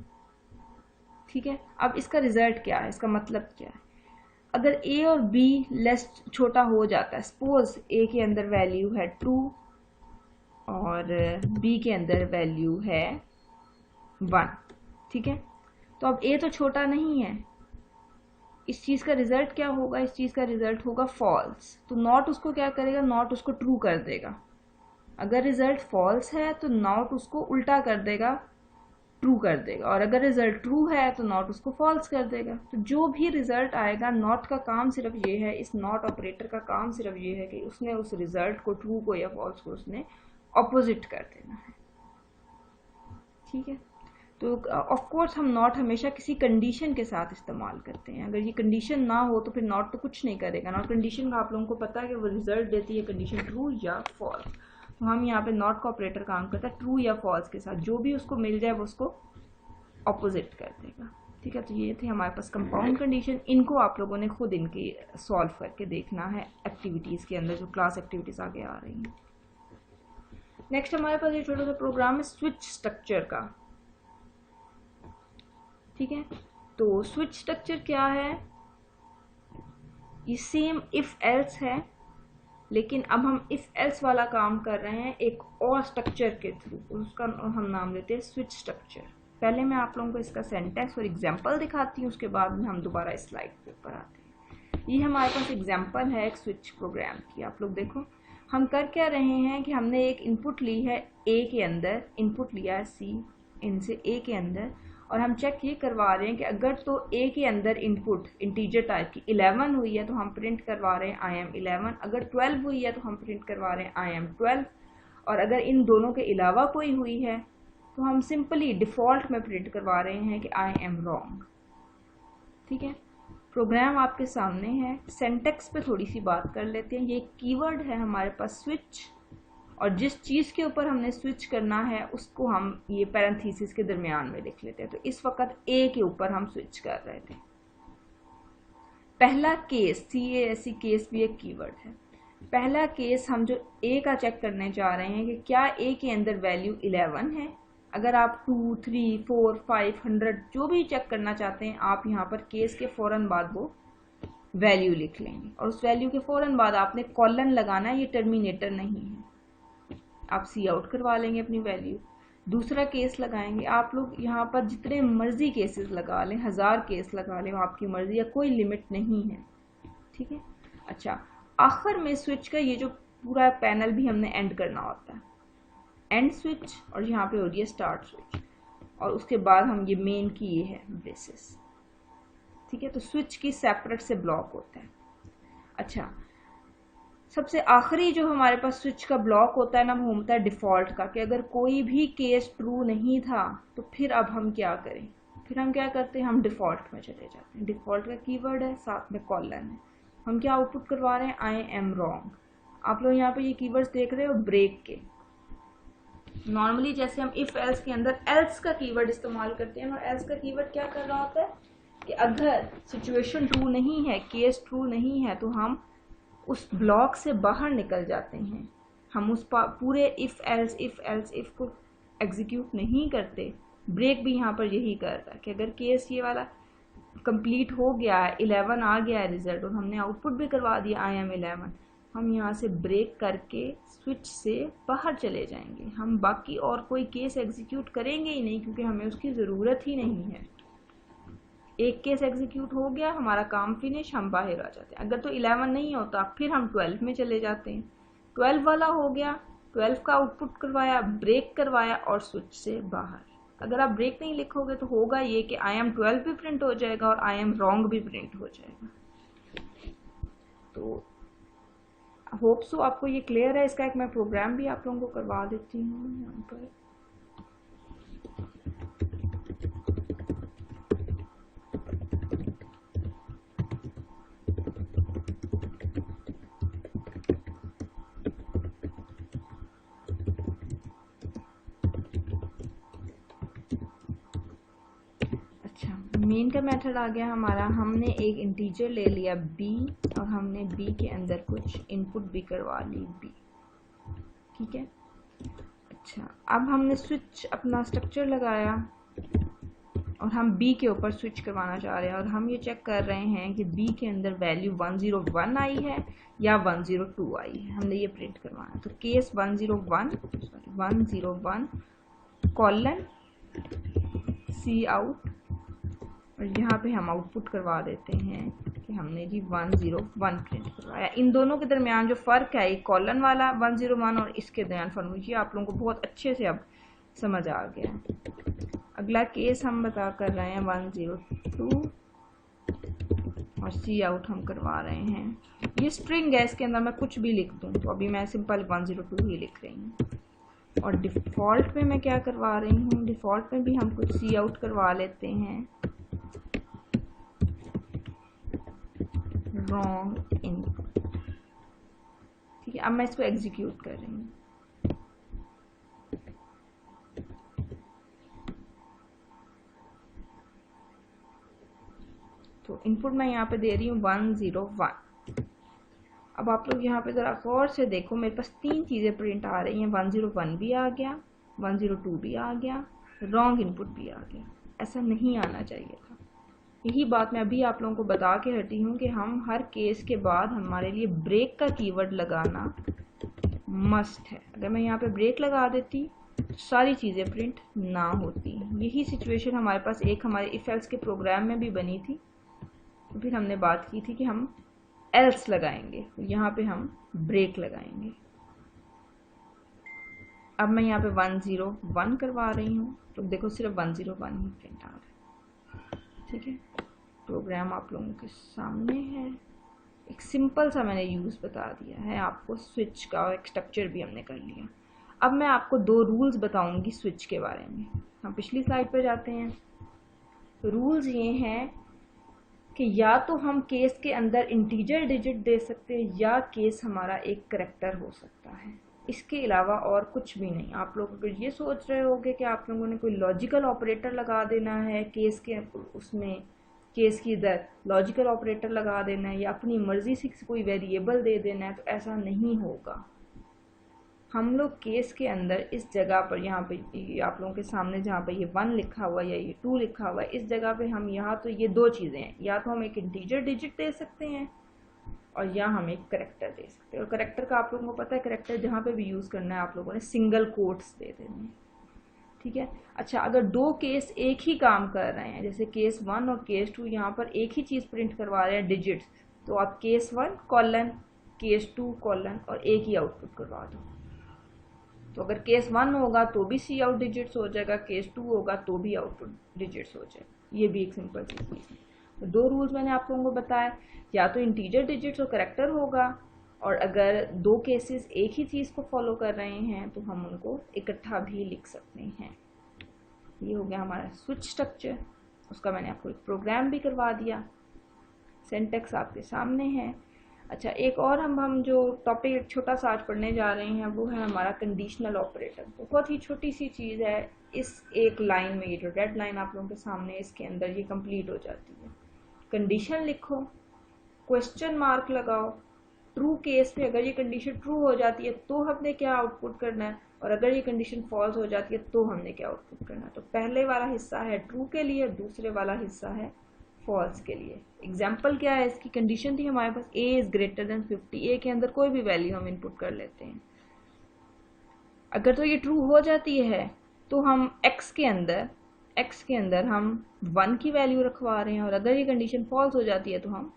ठीक है, अब इसका रिजल्ट क्या है, इसका मतलब क्या है। अगर ए और बी लेस छोटा हो जाता है, सपोज ए के अंदर वैल्यू है 2 और बी के अंदर वैल्यू है 1, ठीक है, तो अब ए तो छोटा नहीं है, इस चीज़ का रिजल्ट क्या होगा, इस चीज़ का रिजल्ट होगा फॉल्स। तो नॉट उसको क्या करेगा, नॉट उसको ट्रू कर देगा। अगर रिजल्ट फॉल्स है तो नॉट उसको उल्टा कर देगा, ट्रू कर देगा, और अगर रिजल्ट ट्रू है तो नॉट उसको फॉल्स कर देगा। तो जो भी रिजल्ट आएगा, नॉट का काम सिर्फ ये है, इस नॉट ऑपरेटर का काम सिर्फ ये है कि उसने उस रिजल्ट को, ट्रू को या फॉल्स को, उसने ऑपोजिट कर देना है। ठीक है, तो ऑफ कोर्स हम नॉट हमेशा किसी कंडीशन के साथ इस्तेमाल करते हैं। अगर ये कंडीशन ना हो तो फिर नॉट तो कुछ नहीं करेगा। नॉट कंडीशन का आप लोगों को पता है कि वो रिजल्ट देती है कंडीशन ट्रू या फॉल्स। तो हम यहाँ पे नॉट का ऑपरेटर काम करता है ट्रू या फॉल्स के साथ, जो भी उसको मिल जाए वो उसको ऑपोजिट कर देगा। ठीक है, तो ये थे हमारे पास कंपाउंड कंडीशन। इनको आप लोगों ने खुद इनकी सॉल्व करके देखना है एक्टिविटीज़ के अंदर, जो क्लास एक्टिविटीज़ आगे आ रही हैं। नेक्स्ट हमारे पास ये छोटा सा प्रोग्राम है स्विच स्ट्रक्चर का। ठीक है, तो स्विच स्ट्रक्चर क्या है, ये सेम इफ एल्स है, लेकिन अब हम इफ एल्स वाला काम कर रहे हैं एक और स्ट्रक्चर के थ्रू, उसका हम नाम लेते हैं स्विच स्ट्रक्चर। पहले मैं आप लोगों को इसका सेंटेंस और एग्जांपल दिखाती हूँ, उसके बाद में हम दोबारा इस स्लाइड पे ऊपर आते हैं। ये हमारे पास एग्जांपल है एक स्विच प्रोग्राम की। आप लोग देखो हम कर क्या रहे हैं कि हमने एक इनपुट ली है ए के अंदर, इनपुट लिया है सी इनसे ए के अंदर, और हम चेक ये करवा रहे हैं कि अगर तो ए के अंदर इनपुट इंटीजर टाइप की 11 हुई है तो हम प्रिंट करवा रहे हैं आई एम 11, अगर 12 हुई है तो हम प्रिंट करवा रहे हैं आई एम 12, और अगर इन दोनों के अलावा कोई हुई है तो हम सिंपली डिफ़ॉल्ट में प्रिंट करवा रहे हैं कि आई एम रॉन्ग। ठीक है, प्रोग्राम आपके सामने है। सिंटैक्स पे थोड़ी सी बात कर लेते हैं। ये कीवर्ड है हमारे पास स्विच, और जिस चीज़ के ऊपर हमने स्विच करना है उसको हम ये पैरेंथेसिस के दरमियान में लिख लेते हैं। तो इस वक्त ए के ऊपर हम स्विच कर रहे थे। पहला केस, CASE केस भी एक कीवर्ड है। पहला केस हम जो ए का चेक करने जा रहे हैं कि क्या ए के अंदर वैल्यू 11 है। अगर आप 2, 3, 4, 5, 100 जो भी चेक करना चाहते हैं, आप यहाँ पर केस के फ़ौरन बाद वो वैल्यू लिख लेंगे, और उस वैल्यू के फ़ौरन बाद आपने कॉलन लगाना है। ये टर्मिनेटर नहीं है, आप सी आउट करवा लेंगे अपनी वैल्यू। दूसरा केस लगाएंगे। आप लोग यहाँ पर जितने मर्जी केसेस लगा लें, 1000 केस लगा लें, आपकी मर्जी, या कोई लिमिट नहीं है, ठीक है। अच्छा, आखिर में स्विच का ये जो पूरा पैनल भी हमने एंड करना होता है, एंड स्विच, और यहाँ पे हो रही है स्टार्ट स्विच, और उसके बाद हम ये मेन की ये है ब्रेसेस, ठीक है। तो स्विच की सेपरेट से ब्लॉक होता है। अच्छा, सबसे आखिरी जो हमारे पास स्विच का ब्लॉक होता है ना, वो होता है डिफ़ॉल्ट का, कि अगर कोई भी केस ट्रू नहीं था तो फिर अब हम क्या करें। फिर हम क्या करते हैं, हम डिफ़ॉल्ट में चले जाते हैं। डिफ़ॉल्ट का कीवर्ड है, साथ में कॉलन है। हम क्या आउटपुट करवा रहे हैं, आई एम रॉन्ग। आप लोग यहाँ पे ये कीवर्ड्स देख रहे हो ब्रेक के। नॉर्मली जैसे हम इफ एल्स के अंदर एल्स का कीवर्ड इस्तेमाल करते हैं, और एल्स का कीवर्ड क्या कर रहा होता है कि अगर सिचुएशन ट्रू नहीं है, केस ट्रू नहीं है, तो हम उस ब्लॉक से बाहर निकल जाते हैं। हम उस पूरे इफ एल्स को एग्जीक्यूट नहीं करते। ब्रेक भी यहाँ पर यही कर रहा है कि अगर केस ये वाला कंप्लीट हो गया है, 11 आ गया है रिजल्ट, और हमने आउटपुट भी करवा दिया आई एम 11, हम यहाँ से ब्रेक करके स्विच से बाहर चले जाएंगे। हम बाकी और कोई केस एग्जीक्यूट करेंगे ही नहीं, क्योंकि हमें उसकी ज़रूरत ही नहीं है। एक केस एग्जीक्यूट हो गया, हमारा काम फिनिश, हम बाहर आ जाते हैं। अगर तो 11 नहीं होता, फिर हम 12 में चले जाते हैं। 12 वाला हो गया, 12 का आउटपुट करवाया, ब्रेक करवाया, और स्विच से बाहर। अगर आप ब्रेक नहीं लिखोगे तो होगा ये कि आई एम 12 भी प्रिंट हो जाएगा और आई एम रॉन्ग भी प्रिंट हो जाएगा। तो होप सो आपको ये क्लियर है। इसका एक मैं प्रोग्राम भी आप लोगों को करवा देती हूँ यहाँ पर। मेन का मेथड आ गया हमारा। हमने एक इंटीजर ले लिया b, और हमने b के अंदर कुछ इनपुट भी करवा ली b, ठीक है। अच्छा, अब हमने स्विच अपना स्ट्रक्चर लगाया, और हम b के ऊपर स्विच करवाना चाह रहे हैं, और हम ये चेक कर रहे हैं कि b के अंदर वैल्यू 101 आई है या 102 आई है। हमने ये प्रिंट करवाना। तो केस 101 कॉलन सी आउट, और यहाँ पे हम आउटपुट करवा देते हैं कि हमने जी 101 प्रिंट करवाया। इन दोनों के दरमियान जो फ़र्क है, ये कॉलन वाला 101 और इसके दरमियान फ़र्क, ये आप लोगों को बहुत अच्छे से अब समझ आ गया है। अगला केस हम बता कर रहे हैं 102, और सी आउट हम करवा रहे हैं। ये स्ट्रिंग है, इसके अंदर मैं कुछ भी लिख दूँ, तो अभी मैं सिंपल 102 ही लिख रही हूँ। और डिफ़ॉल्ट में मैं क्या करवा रही हूँ, डिफ़ॉल्ट में भी हम कुछ सी आउट करवा लेते हैं, रॉन्ग इनपुट, ठीक है। अब मैं इसको एग्जीक्यूट कर रही हूँ। तो इनपुट मैं यहाँ पे दे रही हूँ 101। अब आप लोग यहाँ पे ज़रा गौर से देखो, मेरे पास 3 चीज़ें प्रिंट आ रही हैं। 101 भी आ गया, 102 भी आ गया, रॉन्ग इनपुट भी आ गया। ऐसा नहीं आना चाहिए था। यही बात मैं अभी आप लोगों को बता के हटी हूँ कि हम हर केस के बाद हमारे लिए ब्रेक का कीवर्ड लगाना मस्ट है। अगर मैं यहाँ पे ब्रेक लगा देती तो सारी चीज़ें प्रिंट ना होती। यही सिचुएशन हमारे पास एक हमारे इफ एल्स के प्रोग्राम में भी बनी थी। तो फिर हमने बात की थी कि हम एल्स लगाएंगे, यहाँ पे हम ब्रेक लगाएंगे। अब मैं यहाँ पे 101 करवा रही हूँ, तो देखो सिर्फ 101 ही प्रिंट आ रहा है, ठीक है। प्रोग्राम आप लोगों के सामने है। एक सिंपल सा मैंने यूज़ बता दिया है आपको स्विच का, और एक स्ट्रक्चर भी हमने कर लिया। अब मैं आपको 2 रूल्स बताऊंगी स्विच के बारे में। हम पिछली स्लाइड पर जाते हैं। तो रूल्स ये हैं कि या तो हम केस के अंदर इंटीजर डिजिट दे सकते हैं या केस हमारा एक करैक्टर हो सकता है, इसके अलावा और कुछ भी नहीं। आप लोग अगर ये सोच रहे होंगे कि आप लोगों ने कोई लॉजिकल ऑपरेटर लगा देना है केस के उसमें, केस की इधर लॉजिकल ऑपरेटर लगा देना है या अपनी मर्जी से कोई वेरिएबल दे देना है, तो ऐसा नहीं होगा। हम लोग केस के अंदर इस जगह पर, यहाँ पे आप लोगों के सामने जहाँ पे ये 1 लिखा हुआ है या ये 2 लिखा हुआ है, इस जगह पे हम यहाँ तो ये दो चीज़ें हैं, या तो हम एक इंटीजर डिजिट दे सकते हैं और या हम एक करैक्टर दे सकते हैं। और करैक्टर का आप लोगों को पता है, करैक्टर जहाँ पे भी यूज़ करना है आप लोगों ने सिंगल कोट्स दे देने हैं, ठीक है। अच्छा, अगर दो केस एक ही काम कर रहे हैं, जैसे केस 1 और केस 2 यहाँ पर एक ही चीज़ प्रिंट करवा रहे हैं डिजिट्स, तो आप केस 1 कॉलन केस 2 कॉलन और एक ही आउटपुट करवा दो। तो अगर केस 1 होगा तो भी सी आउट डिजिट्स हो जाएगा, केस 2 होगा तो भी आउटपुट डिजिट्स हो जाएगा। ये भी एक सिंपल चीज़ है। तो दो रूल्स मैंने आप लोगों को बताया, या तो इंटीजर डिजिट्स और करैक्टर होगा, और अगर दो केसेस एक ही चीज़ को फॉलो कर रहे हैं तो हम उनको इकट्ठा भी लिख सकते हैं। ये हो गया हमारा स्विच स्ट्रक्चर, उसका मैंने आपको एक प्रोग्राम भी करवा दिया, सिंटैक्स आपके सामने है। अच्छा, एक और हम जो टॉपिक छोटा सा आज पढ़ने जा रहे हैं वो है हमारा कंडीशनल ऑपरेटर। बहुत ही छोटी सी चीज़ है, इस एक लाइन में, ये जो रेड लाइन आप लोगों के सामने इसके अंदर ये कंप्लीट हो जाती है। कंडीशन लिखो, क्वेश्चन मार्क लगाओ, ट्रू केस में अगर ये कंडीशन ट्रू हो जाती है तो हमने क्या आउटपुट करना है, और अगर ये कंडीशन फॉल्स हो जाती है तो हमने क्या आउटपुट करना है। तो पहले वाला हिस्सा है ट्रू के लिए, दूसरे वाला हिस्सा है फॉल्स के लिए। एग्जाम्पल क्या है इसकी, कंडीशन थी हमारे पास a is greater than 50, a के अंदर कोई भी वैल्यू हम इनपुट कर लेते हैं। अगर तो ये ट्रू हो जाती है तो हम x के अंदर हम 1 की वैल्यू रखवा रहे हैं, और अगर ये कंडीशन फॉल्स हो जाती है तो हम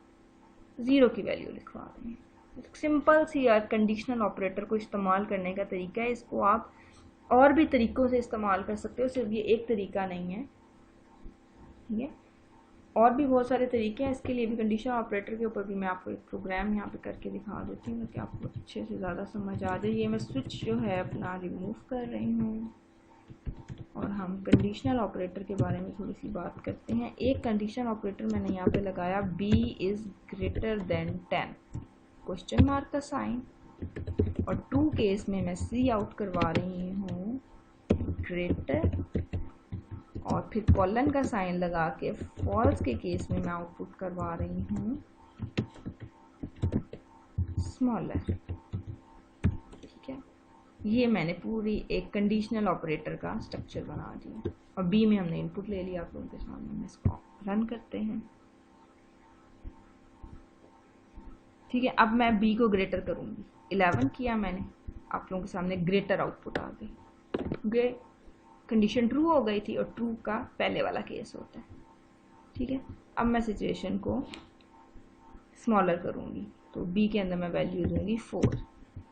0 की वैल्यू लिखवा रहे हैं। सिंपल सी यार कंडीशनल ऑपरेटर को इस्तेमाल करने का तरीका है। इसको आप और भी तरीकों से इस्तेमाल कर सकते हो, सिर्फ ये एक तरीका नहीं है, ठीक है। और भी बहुत सारे तरीके हैं इसके लिए भी। कंडीशनल ऑपरेटर के ऊपर भी मैं आपको एक प्रोग्राम यहाँ पे करके दिखा देती हूँ ताकि आपको अच्छे से ज़्यादा समझ आ जाए। ये मैं स्विच जो है अपना रिमूव कर रही हूँ और हम कंडीशनल ऑपरेटर के बारे में थोड़ी सी बात करते हैं। एक कंडीशनल ऑपरेटर मैंने यहाँ पे लगाया b is greater then 10, question mark का साइन, और ट्रू केस में मैं सी आउट करवा रही हूँ ग्रेटर, और फिर कॉलन का साइन लगा के फॉल्स के केस में मैं आउटपुट करवा रही हूँ स्मॉलर, ठीक है। ये मैंने पूरी एक कंडीशनल ऑपरेटर का स्ट्रक्चर बना दिया, और बी में हमने इनपुट ले लिया आप लोगों के सामने। इसको रन करते हैं, ठीक है। अब मैं b को ग्रेटर करूँगी, 11 किया मैंने, आप लोगों के सामने ग्रेटर आउटपुट आ गई। कंडीशन ट्रू हो गई थी, और ट्रू का पहले वाला केस होता है, ठीक है। अब मैं सिचुएशन को स्मॉलर करूँगी, तो b के अंदर मैं वैल्यू दूंगी 4,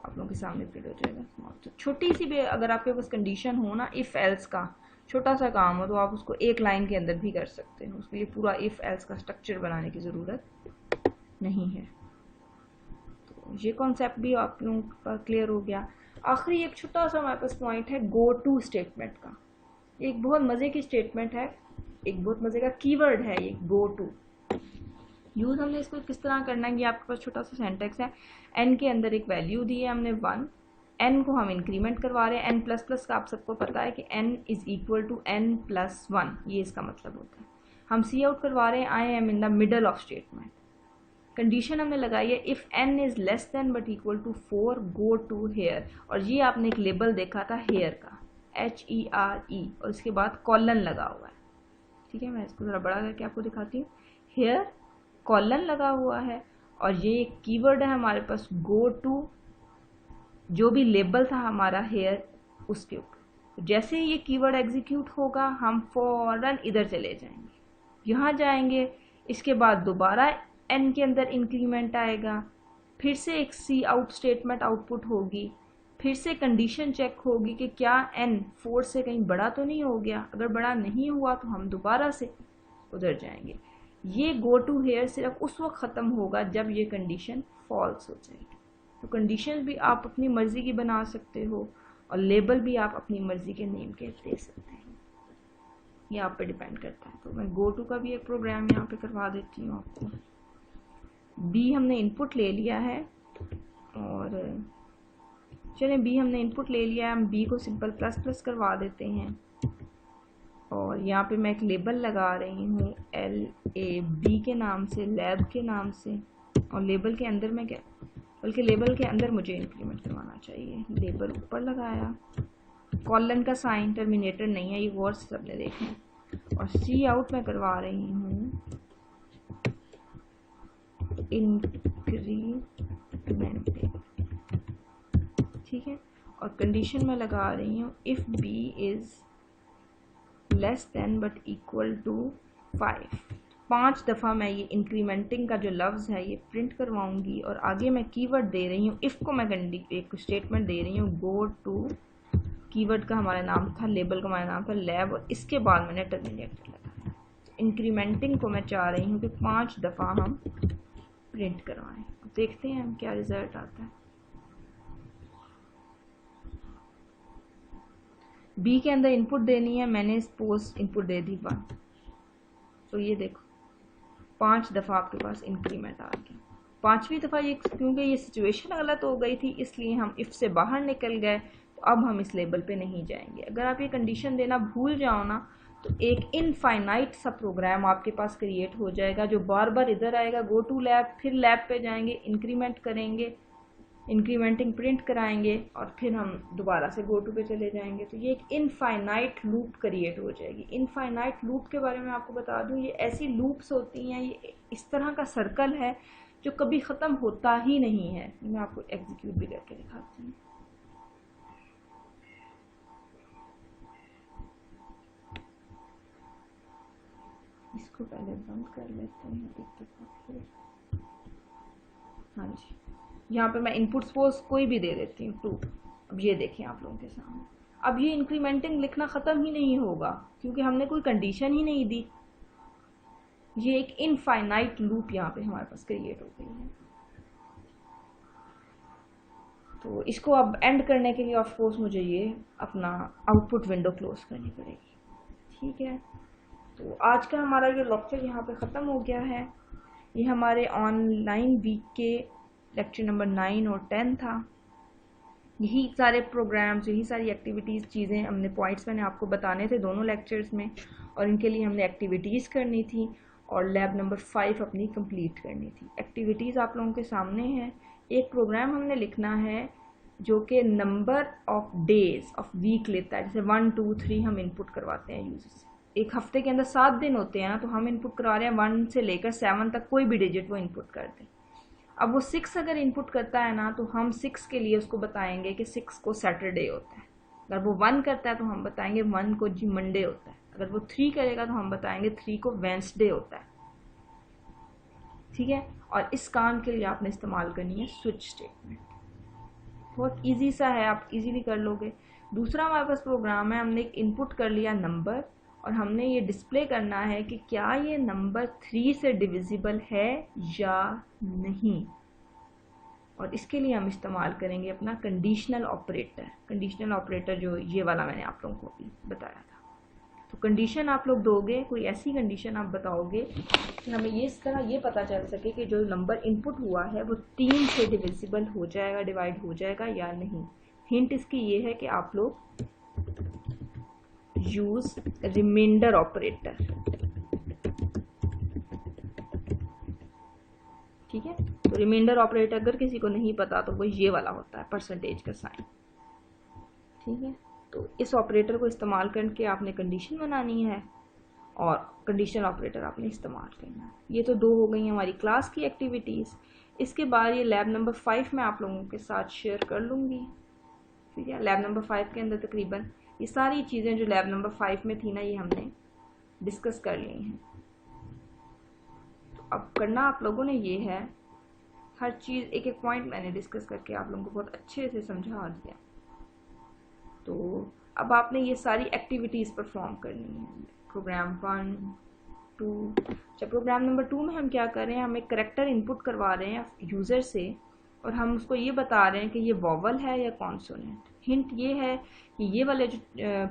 आप लोगों के सामने प्रिंट हो जाएगा स्मॉल। तो छोटी सी भी अगर आपके पास कंडीशन हो ना, इफ़ एल्स का छोटा सा काम हो, तो आप उसको एक लाइन के अंदर भी कर सकते हो, उसके लिए पूरा इफ़ एल्स का स्ट्रक्चर बनाने की ज़रूरत नहीं है। तो ये कॉन्सेप्ट भी आप लोगों का क्लियर हो गया। आखिरी एक छोटा सा हमारे पास पॉइंट है गो टू स्टेटमेंट का। एक बहुत मज़े की स्टेटमेंट है, एक बहुत मज़े का कीवर्ड है ये गो टू। यूज़ हमने इसको किस तरह करना है, ये आपके पास छोटा सा सेंटेक्स है। n के अंदर एक वैल्यू दी है हमने 1, n को हम इंक्रीमेंट करवा रहे हैं। n प्लस प्लस का आप सबको पता है कि n is equal to n plus 1, ये इसका मतलब होता है। हम सी आउट करवा रहे हैं I am in the middle of statement. Condition हमने लगाई है if n is less than but equal to 4 go to here, और ये आपने एक लेबल देखा था हेयर का, HERE, और इसके बाद कॉलन लगा हुआ है, ठीक है। मैं इसको ज़रा बड़ा करके आपको दिखाती हूँ। हेयर कॉलन लगा हुआ है, और ये एक कीवर्ड है हमारे पास गो टू, जो भी लेबल था हमारा हेयर उसके ऊपर। जैसे ही ये कीवर्ड एग्जीक्यूट होगा हम फौरन इधर चले जाएंगे, यहाँ जाएंगे, इसके बाद दोबारा n के अंदर इंक्रीमेंट आएगा, फिर से एक सी आउट स्टेटमेंट आउटपुट होगी, फिर से कंडीशन चेक होगी कि क्या n 4 से कहीं बड़ा तो नहीं हो गया। अगर बड़ा नहीं हुआ तो हम दोबारा से उधर जाएंगे। ये गो टू हेयर सिर्फ उस वक्त ख़त्म होगा जब ये कंडीशन फॉल्स हो जाएगी। तो कंडीशन भी आप अपनी मर्ज़ी की बना सकते हो, और लेबल भी आप अपनी मर्ज़ी के नेम के दे सकते हैं। ये आप पे डिपेंड करता है। तो मैं गो टू का भी एक प्रोग्राम यहाँ पे करवा देती हूँ आपको। बी हमने इनपुट ले लिया है, और चलें बी हमने इनपुट ले लिया है, हम बी को सिंपल प्लस प्लस करवा देते हैं। और यहाँ पे मैं एक लेबल लगा रही हूँ LAB के नाम से, लैब के नाम से। और लेबल के अंदर मैं क्या, बल्कि लेबल के अंदर मुझे इंक्रीमेंट करवाना चाहिए। लेबल ऊपर लगाया, कॉलन का साइन, टर्मिनेटर नहीं है, ये वर्ड्स सबने देखना। और सी आउट मैं करवा रही हूँ इंक्रीमेंट, ठीक है। और कंडीशन में लगा रही हूँ if B is less than but equal to 5। 5 दफ़ा मैं ये इंक्रीमेंटिंग का जो लफ्ज़ है ये प्रिंट करवाऊंगी। और आगे मैं कीवर्ड दे रही हूँ, इफ़ को मैं एक स्टेटमेंट दे रही हूँ, गो टू, कीवर्ड का हमारा नाम था, लेबल का हमारा नाम था लैब, और इसके बाद मैंने टर्मिनेटर लगाया। इंक्रीमेंटिंग को मैं चाह रही हूँ कि 5 दफ़ा हम प्रिंट करवाएं। देखते हैं हम क्या रिजल्ट आता है। बी के अंदर इनपुट देनी है, मैंने सपोज इनपुट दे दी 1। तो ये देखो 5 दफ़ा आपके पास इंक्रीमेंट आ गया। 5वीं दफ़ा ये, क्योंकि ये सिचुएशन गलत हो गई थी इसलिए हम इफ़ से बाहर निकल गए, तो अब हम इस लेबल पे नहीं जाएंगे। अगर आप ये कंडीशन देना भूल जाओ ना, तो एक इनफाइनाइट सा प्रोग्राम आपके पास क्रिएट हो जाएगा जो बार बार इधर आएगा, गो टू लैब, फिर लैब पे जाएंगे, इंक्रीमेंट करेंगे, इंक्रीमेंटिंग प्रिंट कराएंगे, और फिर हम दोबारा से गो टू पे चले जाएंगे। तो ये एक इनफाइनाइट लूप क्रिएट हो जाएगी। इनफाइनाइट लूप के बारे में आपको बता दूं, ये ऐसी लूप्स होती हैं, ये इस तरह का सर्कल है जो कभी ख़त्म होता ही नहीं है। मैं आपको एग्जीक्यूट भी करके दिखाती हूँ। इसको पहले बंद कर लेते हैं एक दफ़ा फिर। हाँ जी, यहाँ पे मैं इनपुट सपोज कोई भी दे देती हूँ 2। अब ये देखें आप लोगों के सामने, अब ये इंक्रीमेंटिंग लिखना ख़त्म ही नहीं होगा क्योंकि हमने कोई कंडीशन ही नहीं दी। ये एक इनफाइनाइट लूप यहाँ पे हमारे पास क्रिएट हो गई है। तो इसको अब एंड करने के लिए ऑफ कोर्स मुझे ये अपना आउटपुट विंडो क्लोज करनी पड़ेगी, ठीक है। तो आज का हमारा ये लेक्चर यहाँ पे ख़त्म हो गया है। ये हमारे ऑनलाइन वीक के लेक्चर नंबर 9 और 10 था। यही सारे प्रोग्राम्स, यही सारी एक्टिविटीज़, चीज़ें हमने पॉइंट्स मैंने आपको बताने थे दोनों लेक्चर्स में, और इनके लिए हमने एक्टिविटीज़ करनी थी और लैब नंबर 5 अपनी कंप्लीट करनी थी। एक्टिविटीज़ आप लोगों के सामने हैं। एक प्रोग्राम हमने लिखना है जो कि number of days of week लेता है। जैसे 1 2 3 हम इनपुट करवाते हैं यूजर से। एक हफ्ते के अंदर 7 दिन होते हैं ना, तो हम इनपुट करवा रहे हैं 1 से लेकर 7 तक, कोई भी डिजिट वो इनपुट कर दे। अब वो 6 अगर इनपुट करता है ना, तो हम 6 के लिए उसको बताएंगे कि 6 को सैटरडे होता है। अगर वो 1 करता है तो हम बताएंगे 1 को जी मंडे होता है। अगर वो 3 करेगा तो हम बताएंगे 3 को वेंसडे होता है, ठीक है। और इस काम के लिए आपने इस्तेमाल करनी है स्विच स्टेटमेंट। बहुत इजी सा है, आप इजीली कर लोगे। दूसरा हमारे पास प्रोग्राम है, हमने एक इनपुट कर लिया नंबर, और हमने ये डिस्प्ले करना है कि क्या ये नंबर 3 से डिविजिबल है या नहीं। और इसके लिए हम इस्तेमाल करेंगे अपना कंडीशनल ऑपरेटर। कंडीशनल ऑपरेटर जो ये वाला मैंने आप लोगों को अभी बताया था। तो कंडीशन आप लोग दोगे, कोई ऐसी कंडीशन आप बताओगे कि हमें ये इस तरह ये पता चल सके कि जो नंबर इनपुट हुआ है वो 3 से डिविजिबल हो जाएगा, डिवाइड हो जाएगा या नहीं। हिंट इसकी ये है कि आप लोग यूज रिमाइंडर ऑपरेटर, ठीक है। तो रिमाइंडर ऑपरेटर अगर किसी को नहीं पता तो वो ये वाला होता है, परसेंटेज का साइन, ठीक है। तो इस ऑपरेटर को इस्तेमाल करके आपने कंडीशन बनानी है और कंडीशनल ऑपरेटर आपने इस्तेमाल करना है। ये तो 2 हो गई हमारी क्लास की एक्टिविटीज़। इसके बाद ये लैब नंबर 5 में आप लोगों के साथ शेयर कर लूँगी, ठीक है। लैब नंबर 5 के अंदर तकरीबन ये सारी चीज़ें जो लैब नंबर 5 में थी ना, ये हमने डिस्कस कर ली हैं। तो अब करना आप लोगों ने ये है, हर चीज़ एक एक पॉइंट मैंने डिस्कस करके आप लोगों को बहुत अच्छे से समझा दिया। तो अब आपने ये सारी एक्टिविटीज़ परफॉर्म करनी है। प्रोग्राम 1 2, अच्छा प्रोग्राम नंबर 2 में हम क्या कर रहे हैं, हम एक करैक्टर इनपुट करवा रहे हैं यूज़र से, और हम उसको ये बता रहे हैं कि ये वॉवल है या कॉन्सोनेंट। हिंट ये है कि ये वाले जो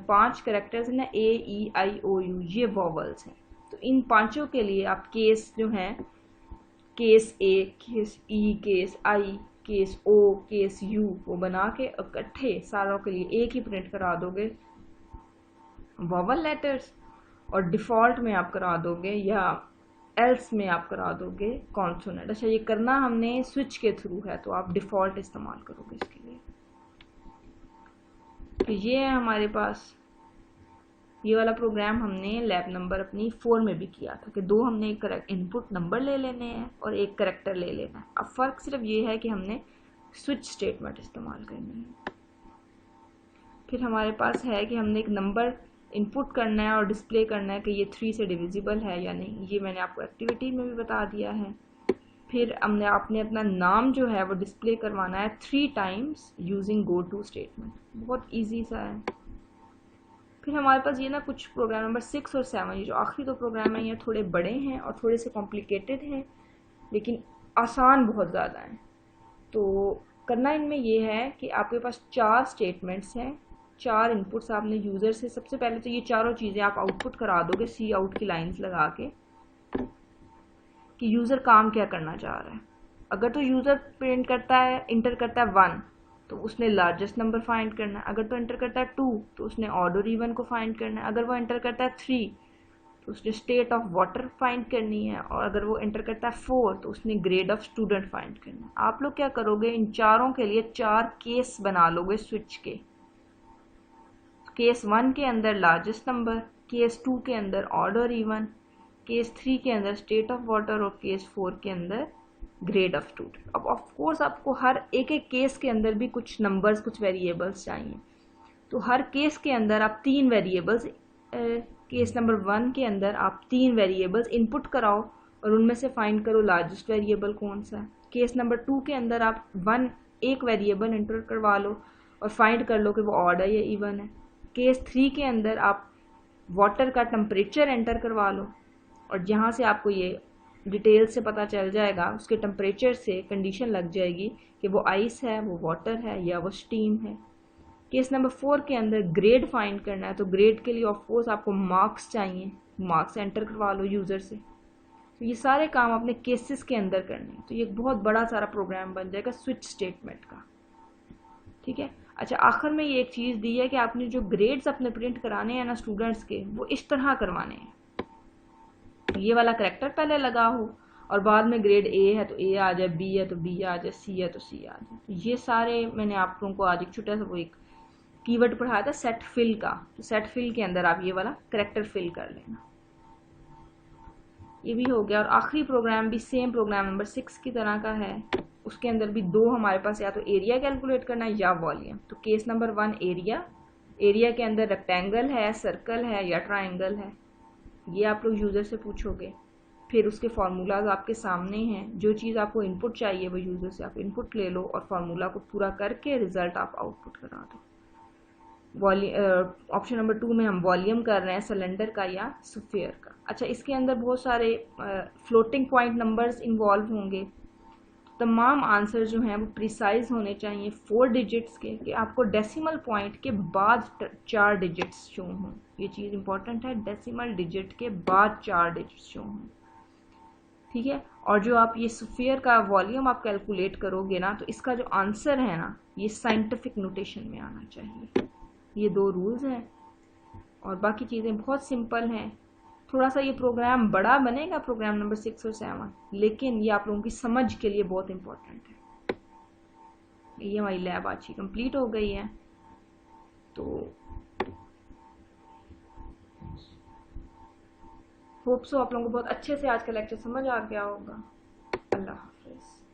5 करेक्टर्स हैं ना, ए ई आई ओ यू, ये वॉवल्स हैं। तो इन पांचों के लिए आप केस जो हैं, case A, case E, case I, case O, case U, वो बना के इकट्ठे सारों के लिए एक ही प्रिंट करा दोगे वॉवल लेटर्स, और डिफ़ॉल्ट में आप करा दोगे या एल्स में आप करा दोगे कॉन्सोनेंट। अच्छा, ये करना हमने स्विच के थ्रू है, तो आप डिफ़ॉल्ट इस्तेमाल करोगे इसके लिए। तो ये है हमारे पास, ये वाला प्रोग्राम हमने लैब नंबर अपनी 4 में भी किया था कि 2 हमने एक इनपुट नंबर ले लेने हैं और एक करेक्टर ले लेना है। अब फ़र्क सिर्फ ये है कि हमने स्विच स्टेटमेंट इस्तेमाल करनी है। फिर हमारे पास है कि हमने एक नंबर इनपुट करना है और डिस्प्ले करना है कि ये 3 से डिविजिबल है या नहीं, ये मैंने आपको एक्टिविटी में भी बता दिया है। फिर हमने आपने अपना नाम जो है वो डिस्प्ले करवाना है 3 times using go to statement, बहुत इजी सा है। फिर हमारे पास ये ना कुछ प्रोग्राम नंबर 6 और 7, ये जो आखिरी 2 प्रोग्राम हैं ये थोड़े बड़े हैं और थोड़े से कॉम्प्लिकेटेड हैं, लेकिन आसान बहुत ज़्यादा हैं। तो करना इनमें ये है कि आपके पास 4 स्टेटमेंट्स हैं, 4 इनपुट्स आपने यूज़र से, सबसे पहले तो ये चारों चीज़ें आप आउटपुट करा दोगे सी आउट की लाइंस लगा के कि यूज़र काम क्या करना चाह रहा है। अगर तो यूज़र प्रिंट करता है, इंटर करता है 1, तो उसने लार्जेस्ट नंबर फाइंड करना है। अगर तो इंटर करता है 2, तो उसने ऑड और इवन को फाइंड करना है। अगर वो इंटर करता है 3, तो उसने स्टेट ऑफ वाटर फाइंड करनी है। और अगर वो एंटर करता है 4, तो उसने ग्रेड ऑफ स्टूडेंट फाइंड करना है। आप लोग क्या करोगे, इन चारों के लिए 4 केस बना लोगे स्विच के। केस 1 के अंदर लार्जेस्ट नंबर, केस 2 के अंदर ऑड और इवन, केस 3 के अंदर स्टेट ऑफ वाटर और केस 4 के अंदर ग्रेड ऑफ स्टूडेंट। अब ऑफ कोर्स आपको हर एक एक केस के अंदर भी कुछ नंबर्स, कुछ वेरिएबल्स चाहिए, तो हर केस के अंदर आप 3 वेरिएबल्स, केस नंबर 1 के अंदर आप 3 वेरिएबल्स इनपुट कराओ और उनमें से फाइंड करो लार्जेस्ट वेरिएबल कौन सा है। केस नंबर 2 के अंदर आप एक वेरिएबल एंटर करवा लो और फाइंड कर लो कि वो ऑड है या इवन है। केस 3 के अंदर आप वाटर का टेम्परेचर एंटर करवा लो और जहाँ से आपको ये डिटेल से पता चल जाएगा, उसके टेम्परेचर से कंडीशन लग जाएगी कि वो आइस है, वो वाटर है या वो स्टीम है। केस नंबर 4 के अंदर ग्रेड फाइंड करना है, तो ग्रेड के लिए ऑफ कोर्स आपको मार्क्स चाहिए, मार्क्स एंटर करवा लो यूज़र से। तो ये सारे काम अपने केसेस के अंदर करने हैं। तो ये एक बहुत बड़ा सारा प्रोग्राम बन जाएगा स्विच स्टेटमेंट का, ठीक है। अच्छा, आखिर में ये एक चीज़ दी है कि आपने जो ग्रेड्स अपने प्रिंट कराने हैं ना स्टूडेंट्स के, वो इस तरह करवाने हैं, ये वाला करेक्टर पहले लगा हो और बाद में ग्रेड ए है तो ए आ जाए, बी है तो बी आ जाए, सी है तो सी आ जाए। तो ये सारे मैंने आप लोगों को आज एक छोटा सा वो एक कीवर्ड पढ़ाया था सेट फिल का, तो सेट फिल के अंदर आप ये वाला करेक्टर फिल कर लेना। ये भी हो गया। और आखिरी प्रोग्राम भी सेम प्रोग्राम नंबर 6 की तरह का है, उसके अंदर भी 2 हमारे पास, या तो एरिया कैलकुलेट करना है या वॉल्यूम। तो केस नंबर 1 एरिया, एरिया के अंदर रेक्टेंगल है, सर्कल है या ट्राइंगल है, ये आप लोग यूज़र से पूछोगे। फिर उसके फार्मूलाज आपके सामने हैं, जो चीज़ आपको इनपुट चाहिए वो यूज़र से आप इनपुट ले लो और फार्मूला को पूरा करके रिजल्ट आप आउटपुट करा दो। ऑप्शन नंबर 2 में हम वॉल्यूम कर रहे हैं सिलेंडर का या स्फीयर का। अच्छा, इसके अंदर बहुत सारे फ्लोटिंग पॉइंट नंबर्स इन्वॉल्व होंगे। तमाम आंसर जो हैं वो प्रिसाइज होने चाहिए 4 डिजिट्स के, कि आपको डेसिमल पॉइंट के बाद 4 डिजिट्स शो हों। ये चीज़ इंपॉर्टेंट है, डेसिमल डिजिट के बाद 4 डिजिट्स शो हों, ठीक है। और जो आप ये स्फीयर का वॉल्यूम आप कैलकुलेट करोगे ना, तो इसका जो आंसर है ना, ये साइंटिफिक नोटेशन में आना चाहिए। ये 2 रूल्स हैं और बाकी चीज़ें बहुत सिंपल हैं। थोड़ा सा ये प्रोग्राम बड़ा बनेगा, प्रोग्राम नंबर 6 और 7, लेकिन ये आप लोगों की समझ के लिए बहुत इंपॉर्टेंट है। ये हमारी लैब आज ही कंप्लीट हो गई है। तो होप सो आप लोगों को बहुत अच्छे से आज का लेक्चर समझ आ गया होगा। अल्लाह हाफिज़।